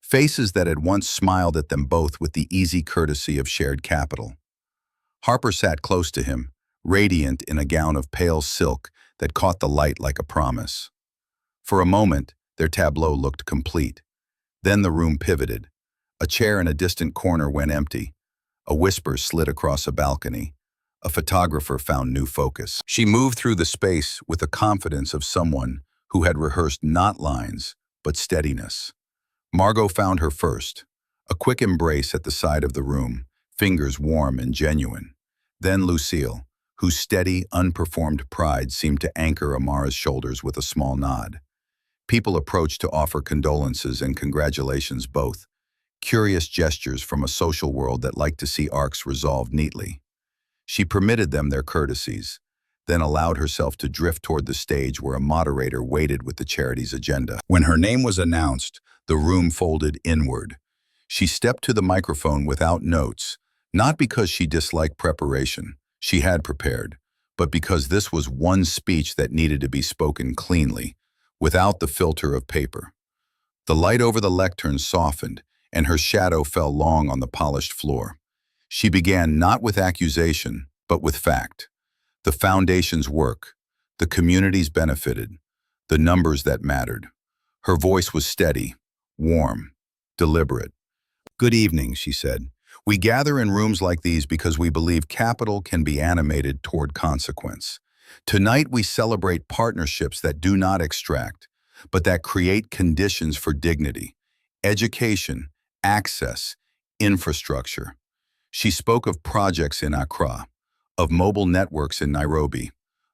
faces that had once smiled at them both with the easy courtesy of shared capital. Harper sat close to him, radiant in a gown of pale silk that caught the light like a promise. For a moment, their tableau looked complete. Then the room pivoted. A chair in a distant corner went empty. A whisper slid across a balcony. A photographer found new focus. She moved through the space with the confidence of someone who had rehearsed not lines, but steadiness. Margot found her first, a quick embrace at the side of the room, fingers warm and genuine. Then Lucille, whose steady, unperformed pride seemed to anchor Amara's shoulders with a small nod. People approached to offer condolences and congratulations both, curious gestures from a social world that liked to see arcs resolved neatly. She permitted them their courtesies, then allowed herself to drift toward the stage where a moderator waited with the charity's agenda. When her name was announced, the room folded inward. She stepped to the microphone without notes, not because she disliked preparation, she had prepared, but because this was one speech that needed to be spoken cleanly, without the filter of paper. The light over the lectern softened, and her shadow fell long on the polished floor. She began not with accusation, but with fact. The foundation's work, the communities benefited, the numbers that mattered. Her voice was steady, warm, deliberate. "Good evening," she said. "We gather in rooms like these because we believe capital can be animated toward consequence. Tonight we celebrate partnerships that do not extract, but that create conditions for dignity, education, access, infrastructure." She spoke of projects in Accra, of mobile networks in Nairobi,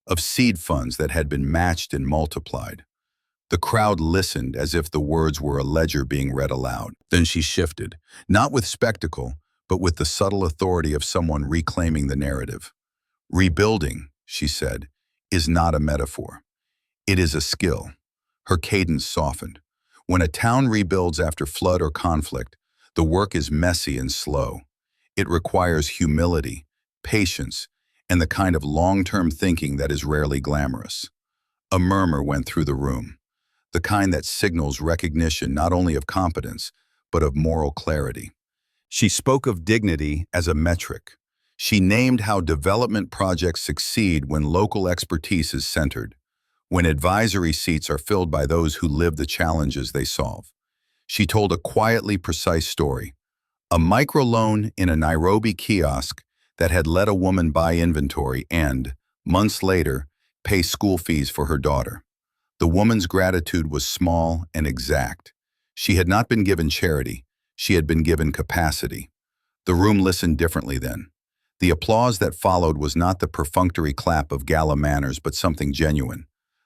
of seed funds that had been matched and multiplied. The crowd listened as if the words were a ledger being read aloud. Then she shifted, not with spectacle, but with the subtle authority of someone reclaiming the narrative. "Rebuilding," she said, "is not a metaphor. It is a skill." Her cadence softened. When a town rebuilds after flood or conflict, the work is messy and slow. It requires humility, patience, and the kind of long-term thinking that is rarely glamorous. A murmur went through the room, the kind that signals recognition not only of competence, but of moral clarity. She spoke of dignity as a metric. She named how development projects succeed when local expertise is centered, when advisory seats are filled by those who live the challenges they solve. She told a quietly precise story, a microloan in a Nairobi kiosk that had let a woman buy inventory and, months later, pay school fees for her daughter. The woman's gratitude was small and exact. She had not been given charity, she had been given capacity. The room listened differently then. The applause that followed was not the perfunctory clap of gala manners, but something genuine,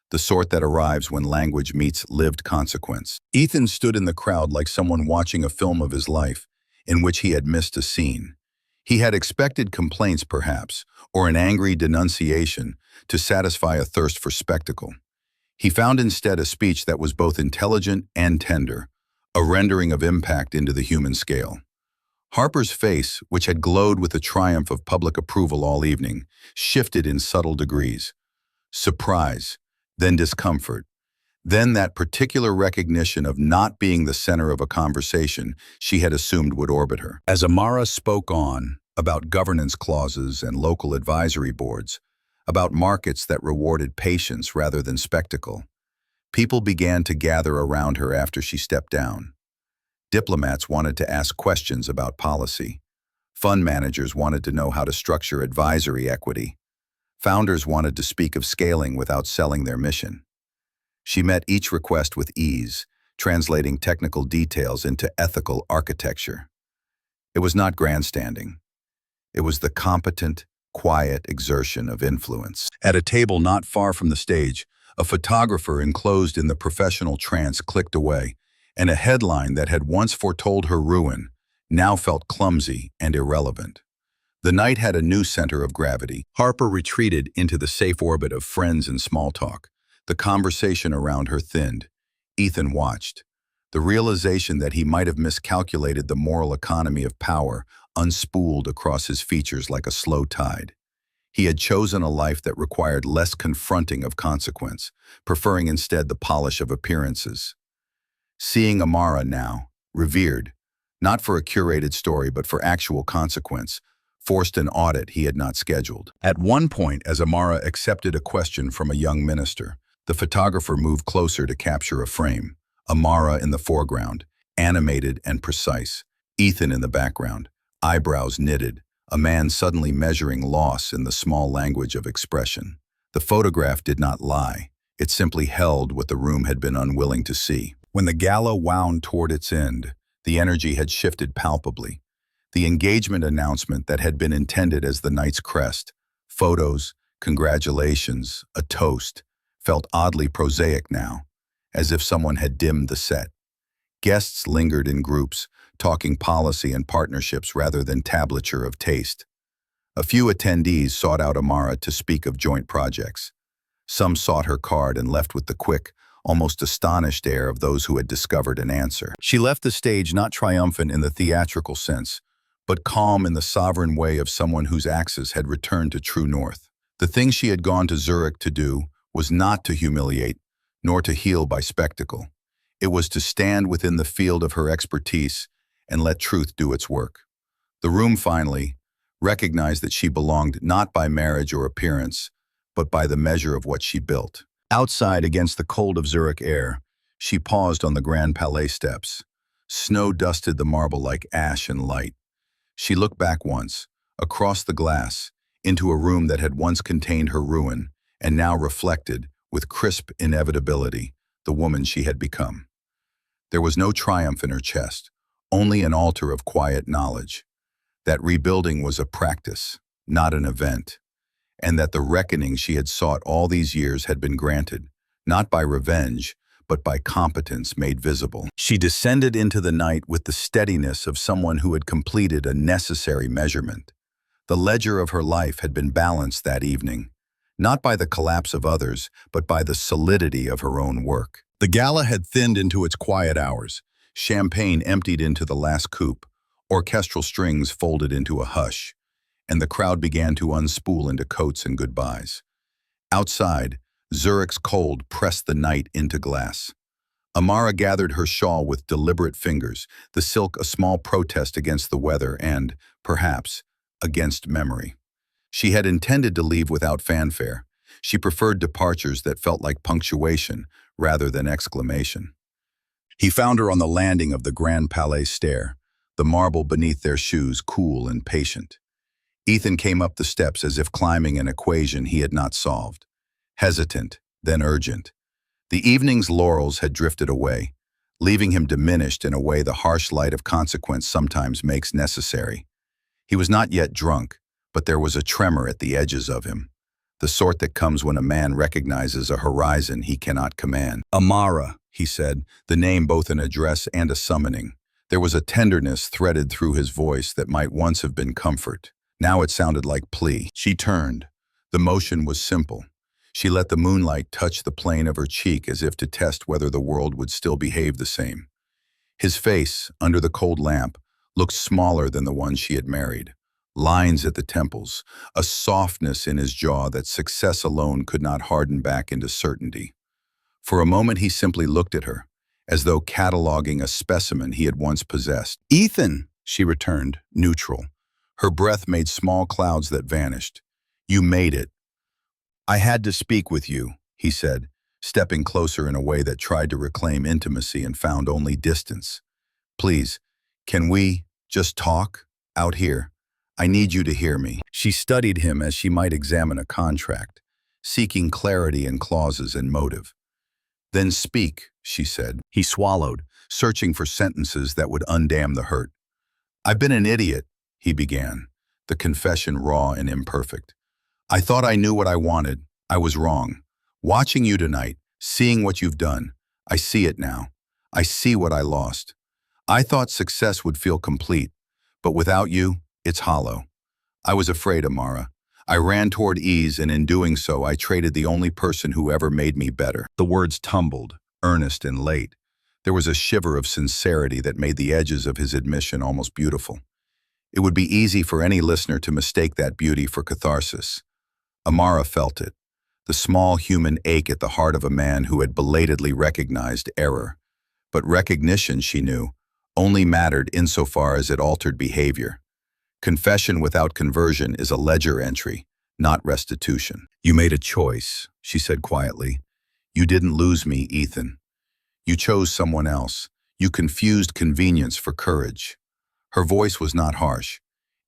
the sort that arrives when language meets lived consequence. Ethan stood in the crowd like someone watching a film of his life, in which he had missed a scene. He had expected complaints, perhaps, or an angry denunciation to satisfy a thirst for spectacle. He found instead a speech that was both intelligent and tender, a rendering of impact into the human scale. Harper's face, which had glowed with the triumph of public approval all evening, shifted in subtle degrees. Surprise, then discomfort, then that particular recognition of not being the center of a conversation she had assumed would orbit her. As Amara spoke on, about governance clauses and local advisory boards, about markets that rewarded patience rather than spectacle, people began to gather around her after she stepped down. Diplomats wanted to ask questions about policy. Fund managers wanted to know how to structure advisory equity. Founders wanted to speak of scaling without selling their mission. She met each request with ease, translating technical details into ethical architecture. It was not grandstanding. It was the competent, quiet exertion of influence. At a table not far from the stage, a photographer enclosed in the professional trance clicked away, and a headline that had once foretold her ruin now felt clumsy and irrelevant. The night had a new center of gravity. Harper retreated into the safe orbit of friends and small talk. The conversation around her thinned. Ethan watched. The realization that he might have miscalculated the moral economy of power unspooled across his features like a slow tide. He had chosen a life that required less confronting of consequence, preferring instead the polish of appearances. Seeing Amara now, revered, not for a curated story but for actual consequence, forced an audit he had not scheduled. At one point, as Amara accepted a question from a young minister, the photographer moved closer to capture a frame. Amara in the foreground, animated and precise. Ethan in the background, eyebrows knitted, a man suddenly measuring loss in the small language of expression. The photograph did not lie. It simply held what the room had been unwilling to see. When the gala wound toward its end, the energy had shifted palpably. The engagement announcement that had been intended as the night's crest, photos, congratulations, a toast, felt oddly prosaic now, as if someone had dimmed the set. Guests lingered in groups, talking policy and partnerships rather than tablature of taste. A few attendees sought out Amara to speak of joint projects. Some sought her card and left with the quick, almost astonished air of those who had discovered an answer. She left the stage not triumphant in the theatrical sense, but calm in the sovereign way of someone whose axis had returned to true north. The thing she had gone to Zurich to do was not to humiliate, nor to heal by spectacle. It was to stand within the field of her expertise and let truth do its work. The room finally recognized that she belonged not by marriage or appearance, but by the measure of what she built. Outside, against the cold of Zurich air, she paused on the Grand Palais steps. Snow dusted the marble like ash and light. She looked back once, across the glass, into a room that had once contained her ruin, and now reflected, with crisp inevitability, the woman she had become. There was no triumph in her chest, only an altar of quiet knowledge. That rebuilding was a practice, not an event, and that the reckoning she had sought all these years had been granted, not by revenge, but by competence made visible. She descended into the night with the steadiness of someone who had completed a necessary measurement. The ledger of her life had been balanced that evening, not by the collapse of others, but by the solidity of her own work. The gala had thinned into its quiet hours. Champagne emptied into the last coupe, orchestral strings folded into a hush, and the crowd began to unspool into coats and goodbyes. Outside, Zurich's cold pressed the night into glass. Amara gathered her shawl with deliberate fingers, the silk a small protest against the weather and, perhaps, against memory. She had intended to leave without fanfare. She preferred departures that felt like punctuation rather than exclamation. He found her on the landing of the Grand Palais stair, the marble beneath their shoes cool and patient. Ethan came up the steps as if climbing an equation he had not solved. Hesitant, then urgent. The evening's laurels had drifted away, leaving him diminished in a way the harsh light of consequence sometimes makes necessary. He was not yet drunk, but there was a tremor at the edges of him, the sort that comes when a man recognizes a horizon he cannot command. Amara, he said, the name both an address and a summoning. There was a tenderness threaded through his voice that might once have been comfort. Now it sounded like plea. She turned. The motion was simple. She let the moonlight touch the plane of her cheek as if to test whether the world would still behave the same. His face, under the cold lamp, looked smaller than the one she had married. Lines at the temples, a softness in his jaw that success alone could not harden back into certainty. For a moment he simply looked at her, as though cataloging a specimen he had once possessed. "Ethan," she returned, neutral. Her breath made small clouds that vanished. "You made it." "I had to speak with you," he said, stepping closer in a way that tried to reclaim intimacy and found only distance. "Please, can we just talk? Out here. I need you to hear me." She studied him as she might examine a contract, seeking clarity in clauses and motive. "Then speak," she said. He swallowed, searching for sentences that would undam the hurt. "I've been an idiot," he began, the confession raw and imperfect. "I thought I knew what I wanted. I was wrong. Watching you tonight, seeing what you've done, I see it now. I see what I lost. I thought success would feel complete, but without you, it's hollow. I was afraid, Amara. I ran toward ease, and in doing so, I traded the only person who ever made me better." The words tumbled, earnest and late. There was a shiver of sincerity that made the edges of his admission almost beautiful. It would be easy for any listener to mistake that beauty for catharsis. Amara felt it, the small human ache at the heart of a man who had belatedly recognized error. But recognition, she knew, only mattered insofar as it altered behavior. Confession without conversion is a ledger entry, not restitution. "You made a choice," she said quietly. "You didn't lose me, Ethan. You chose someone else. You confused convenience for courage." Her voice was not harsh.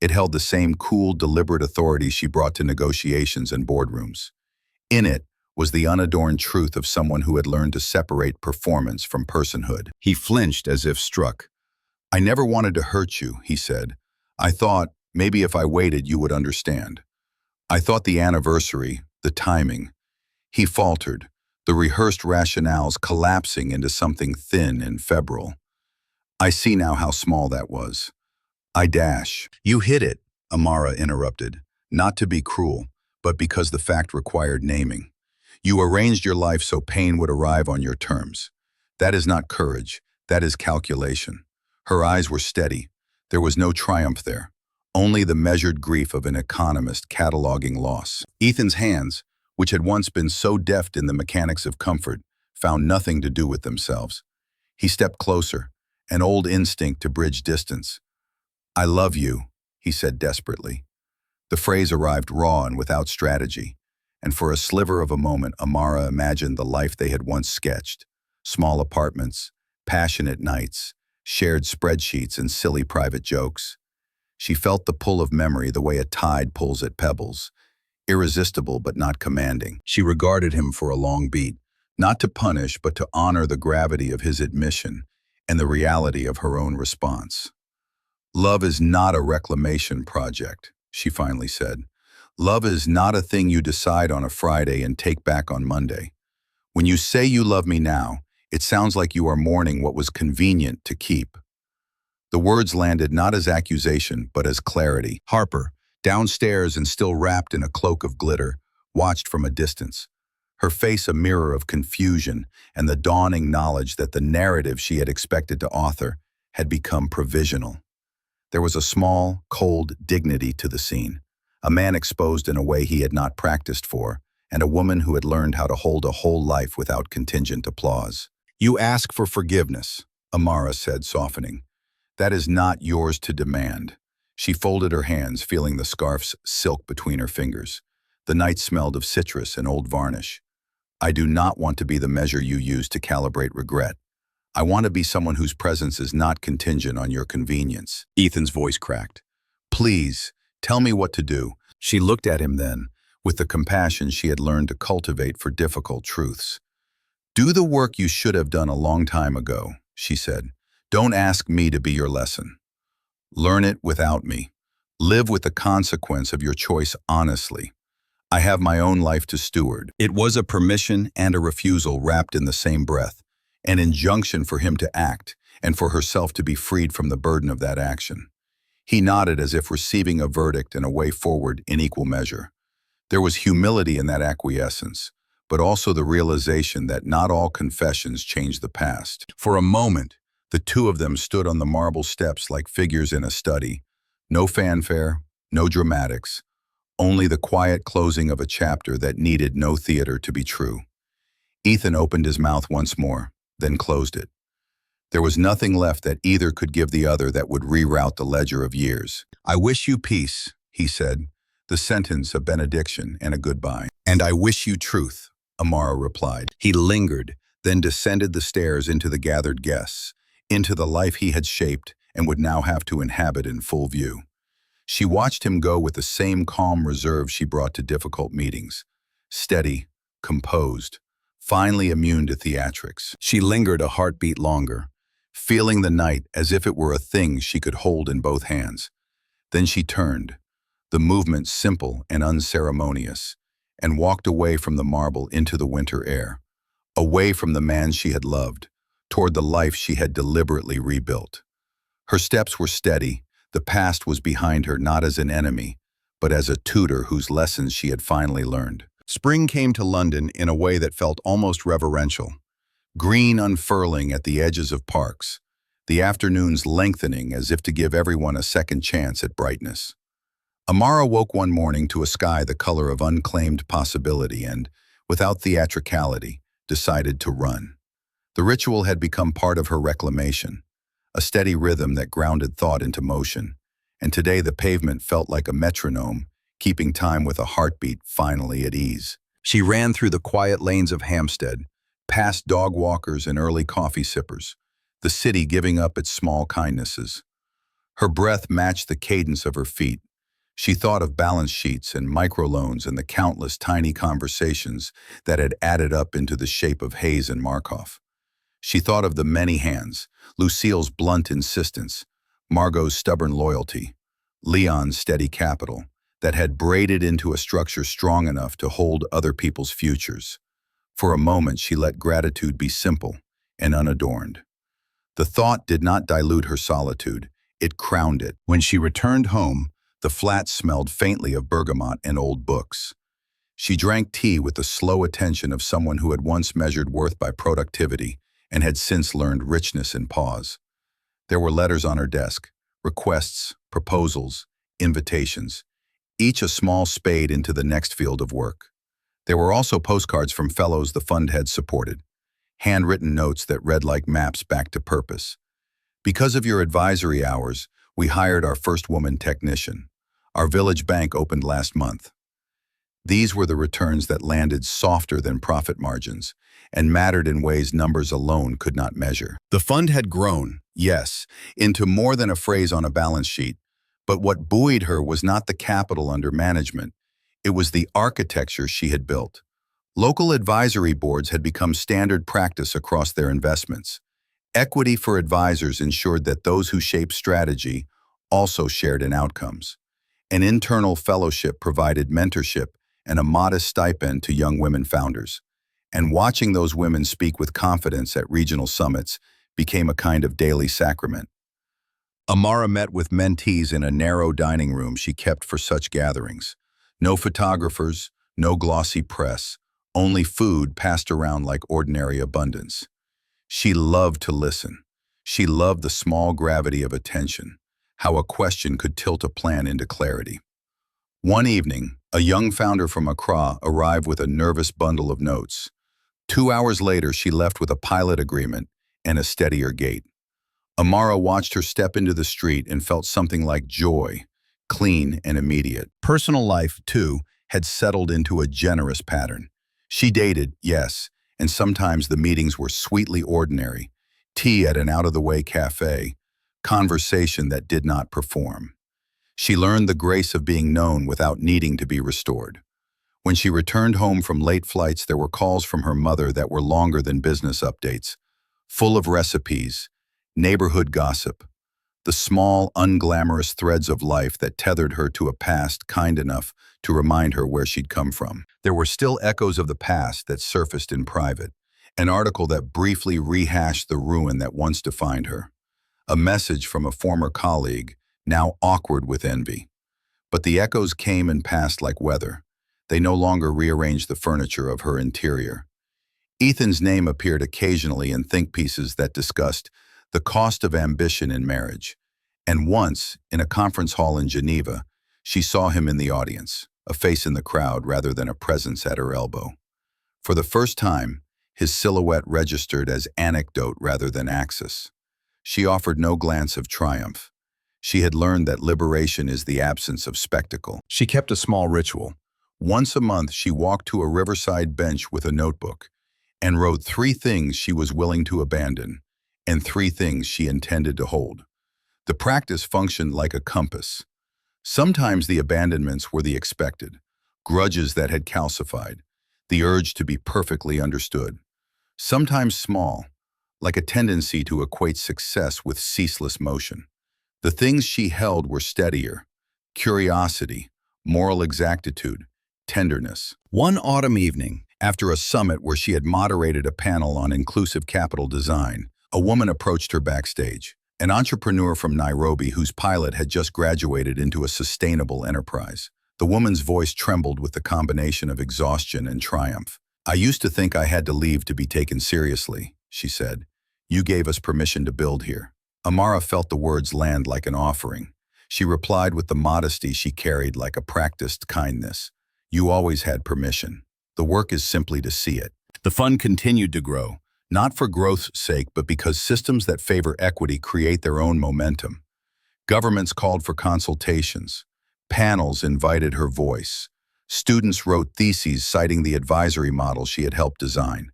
It held the same cool, deliberate authority she brought to negotiations and boardrooms. In it was the unadorned truth of someone who had learned to separate performance from personhood. He flinched as if struck. "I never wanted to hurt you," he said. "I thought, maybe if I waited you would understand. I thought the anniversary, the timing." He faltered, the rehearsed rationales collapsing into something thin and febrile. "I see now how small that was. You hit it," Amara interrupted, not to be cruel, but because the fact required naming. "You arranged your life so pain would arrive on your terms. That is not courage, that is calculation." Her eyes were steady. There was no triumph there, only the measured grief of an economist cataloging loss. Ethan's hands, which had once been so deft in the mechanics of comfort, found nothing to do with themselves. He stepped closer, an old instinct to bridge distance. "I love you," he said desperately. The phrase arrived raw and without strategy, and for a sliver of a moment Amara imagined the life they had once sketched. Small apartments, passionate nights, shared spreadsheets and silly private jokes. She felt the pull of memory the way a tide pulls at pebbles, irresistible but not commanding. She regarded him for a long beat, not to punish but to honor the gravity of his admission and the reality of her own response. "Love is not a reclamation project," she finally said. "Love is not a thing you decide on a Friday and take back on Monday. When you say you love me now, it sounds like you are mourning what was convenient to keep." The words landed not as accusation, but as clarity. Harper, downstairs and still wrapped in a cloak of glitter, watched from a distance, her face a mirror of confusion and the dawning knowledge that the narrative she had expected to author had become provisional. There was a small, cold dignity to the scene, a man exposed in a way he had not practiced for, and a woman who had learned how to hold a whole life without contingent applause. "You ask for forgiveness," Amara said, softening. "That is not yours to demand." She folded her hands, feeling the scarf's silk between her fingers. The night smelled of citrus and old varnish. "I do not want to be the measure you use to calibrate regret. I want to be someone whose presence is not contingent on your convenience." Ethan's voice cracked. "Please, tell me what to do." She looked at him then, with the compassion she had learned to cultivate for difficult truths. "Do the work you should have done a long time ago," she said. "Don't ask me to be your lesson. Learn it without me. Live with the consequence of your choice honestly. I have my own life to steward." It was a permission and a refusal wrapped in the same breath, an injunction for him to act, and for herself to be freed from the burden of that action. He nodded as if receiving a verdict and a way forward in equal measure. There was humility in that acquiescence, but also the realization that not all confessions change the past. For a moment, the two of them stood on the marble steps like figures in a study. No fanfare, no dramatics, only the quiet closing of a chapter that needed no theater to be true. Ethan opened his mouth once more, then closed it. There was nothing left that either could give the other that would reroute the ledger of years. "I wish you peace," he said, the sentence a benediction and a goodbye. "And I wish you truth," Amara replied. He lingered, then descended the stairs into the gathered guests, into the life he had shaped and would now have to inhabit in full view. She watched him go with the same calm reserve she brought to difficult meetings. Steady, composed, finally immune to theatrics. She lingered a heartbeat longer, feeling the night as if it were a thing she could hold in both hands. Then she turned, the movement simple and unceremonious, and walked away from the marble into the winter air, away from the man she had loved, toward the life she had deliberately rebuilt. Her steps were steady. The past was behind her not as an enemy, but as a tutor whose lessons she had finally learned. Spring came to London in a way that felt almost reverential. Green unfurling at the edges of parks, the afternoons lengthening as if to give everyone a second chance at brightness. Amara woke one morning to a sky the color of unclaimed possibility and, without theatricality, decided to run. The ritual had become part of her reclamation, a steady rhythm that grounded thought into motion, and today the pavement felt like a metronome, keeping time with a heartbeat finally at ease. She ran through the quiet lanes of Hampstead, past dog walkers and early coffee sippers, the city giving up its small kindnesses. Her breath matched the cadence of her feet. She thought of balance sheets and microloans and the countless tiny conversations that had added up into the shape of Hayes and Markov. She thought of the many hands, Lucille's blunt insistence, Margot's stubborn loyalty, Leon's steady capital, that had braided into a structure strong enough to hold other people's futures. For a moment, she let gratitude be simple and unadorned. The thought did not dilute her solitude, it crowned it. When she returned home, the flat smelled faintly of bergamot and old books. She drank tea with the slow attention of someone who had once measured worth by productivity and had since learned richness in pause. There were letters on her desk, requests, proposals, invitations, each a small spade into the next field of work. There were also postcards from fellows the fund had supported, handwritten notes that read like maps back to purpose. "Because of your advisory hours, we hired our first woman technician. Our village bank opened last month." These were the returns that landed softer than profit margins and mattered in ways numbers alone could not measure. The fund had grown, yes, into more than a phrase on a balance sheet, but what buoyed her was not the capital under management. It was the architecture she had built. Local advisory boards had become standard practice across their investments. Equity for advisors ensured that those who shaped strategy also shared in outcomes. An internal fellowship provided mentorship and a modest stipend to young women founders. And watching those women speak with confidence at regional summits became a kind of daily sacrament. Amara met with mentees in a narrow dining room she kept for such gatherings. No photographers, no glossy press, only food passed around like ordinary abundance. She loved to listen. She loved the small gravity of attention, how a question could tilt a plan into clarity. One evening, a young founder from Accra arrived with a nervous bundle of notes. 2 hours later, she left with a pilot agreement and a steadier gait. Amara watched her step into the street and felt something like joy, clean and immediate. Personal life, too, had settled into a generous pattern. She dated, yes, and sometimes the meetings were sweetly ordinary. Tea at an out-of-the-way cafe, conversation that did not perform. She learned the grace of being known without needing to be restored. When she returned home from late flights, there were calls from her mother that were longer than business updates, full of recipes, neighborhood gossip, the small, unglamorous threads of life that tethered her to a past kind enough to remind her where she'd come from. There were still echoes of the past that surfaced in private, An article that briefly rehashed the ruin that once defined her. A message from a former colleague, now awkward with envy. But the echoes came and passed like weather. They no longer rearranged the furniture of her interior. Ethan's name appeared occasionally in think pieces that discussed the cost of ambition in marriage. And once, in a conference hall in Geneva, she saw him in the audience, a face in the crowd rather than a presence at her elbow. For the first time, his silhouette registered as anecdote rather than axis. She offered no glance of triumph. She had learned that liberation is the absence of spectacle. She kept a small ritual. Once a month, she walked to a riverside bench with a notebook and wrote 3 things she was willing to abandon and 3 things she intended to hold. The practice functioned like a compass. Sometimes the abandonments were the expected, grudges that had calcified, the urge to be perfectly understood. Sometimes small, like a tendency to equate success with ceaseless motion. The things she held were steadier: curiosity, moral exactitude, tenderness. One autumn evening, after a summit where she had moderated a panel on inclusive capital design, a woman approached her backstage, an entrepreneur from Nairobi whose pilot had just graduated into a sustainable enterprise. The woman's voice trembled with the combination of exhaustion and triumph. "I used to think I had to leave to be taken seriously," she said. "You gave us permission to build here." Amara felt the words land like an offering. She replied with the modesty she carried like a practiced kindness. "You always had permission. The work is simply to see it." The fund continued to grow, not for growth's sake, but because systems that favor equity create their own momentum. Governments called for consultations. Panels invited her voice. Students wrote theses citing the advisory model she had helped design.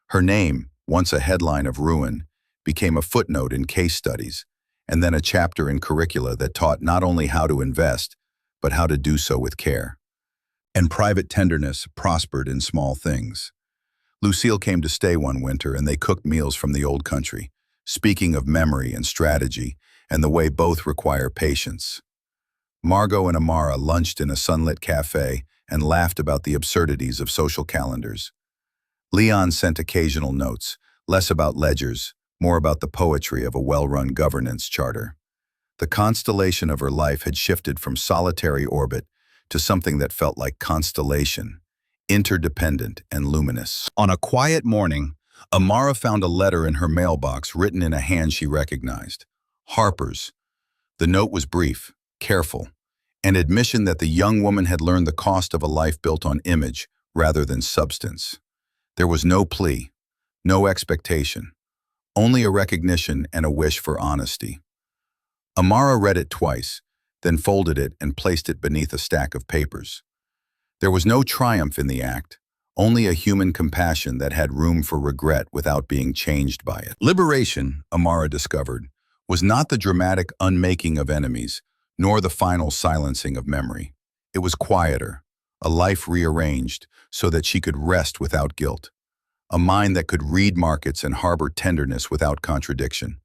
Her name, once a headline of ruin, became a footnote in case studies, and then a chapter in curricula that taught not only how to invest, but how to do so with care. And private tenderness prospered in small things. Lucille came to stay one winter, and they cooked meals from the old country, speaking of memory and strategy, and the way both require patience. Margot and Amara lunched in a sunlit cafe and laughed about the absurdities of social calendars. Leon sent occasional notes, less about ledgers, more about the poetry of a well-run governance charter. The constellation of her life had shifted from solitary orbit to something that felt like constellation, interdependent and luminous. On a quiet morning, Amara found a letter in her mailbox written in a hand she recognized. Harper's. The note was brief, careful, an admission that the young woman had learned the cost of a life built on image rather than substance. There was no plea, no expectation, only a recognition and a wish for honesty. Amara read it twice, then folded it and placed it beneath a stack of papers. There was no triumph in the act, only a human compassion that had room for regret without being changed by it. Liberation, Amara discovered, was not the dramatic unmaking of enemies, nor the final silencing of memory. It was quieter, a life rearranged so that she could rest without guilt, a mind that could read markets and harbor tenderness without contradiction,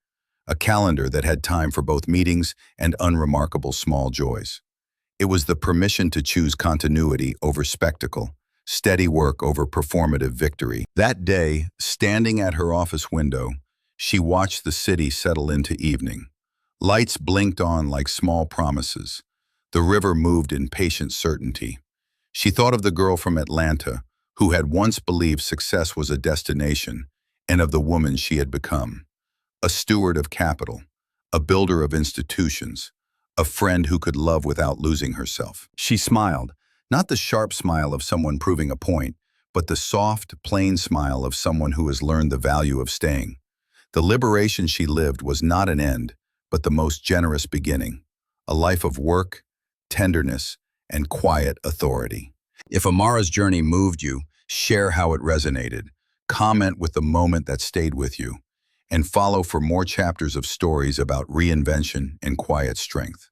a calendar that had time for both meetings and unremarkable small joys. It was the permission to choose continuity over spectacle, steady work over performative victory. That day, standing at her office window, she watched the city settle into evening. Lights blinked on like small promises. The river moved in patient certainty. She thought of the girl from Atlanta who had once believed success was a destination, and of the woman she had become. A steward of capital, a builder of institutions, a friend who could love without losing herself. She smiled, not the sharp smile of someone proving a point, but the soft, plain smile of someone who has learned the value of staying. The liberation she lived was not an end, but the most generous beginning, a life of work, tenderness, and quiet authority. If Amara's journey moved you, share how it resonated, comment with the moment that stayed with you, and follow for more chapters of stories about reinvention and quiet strength.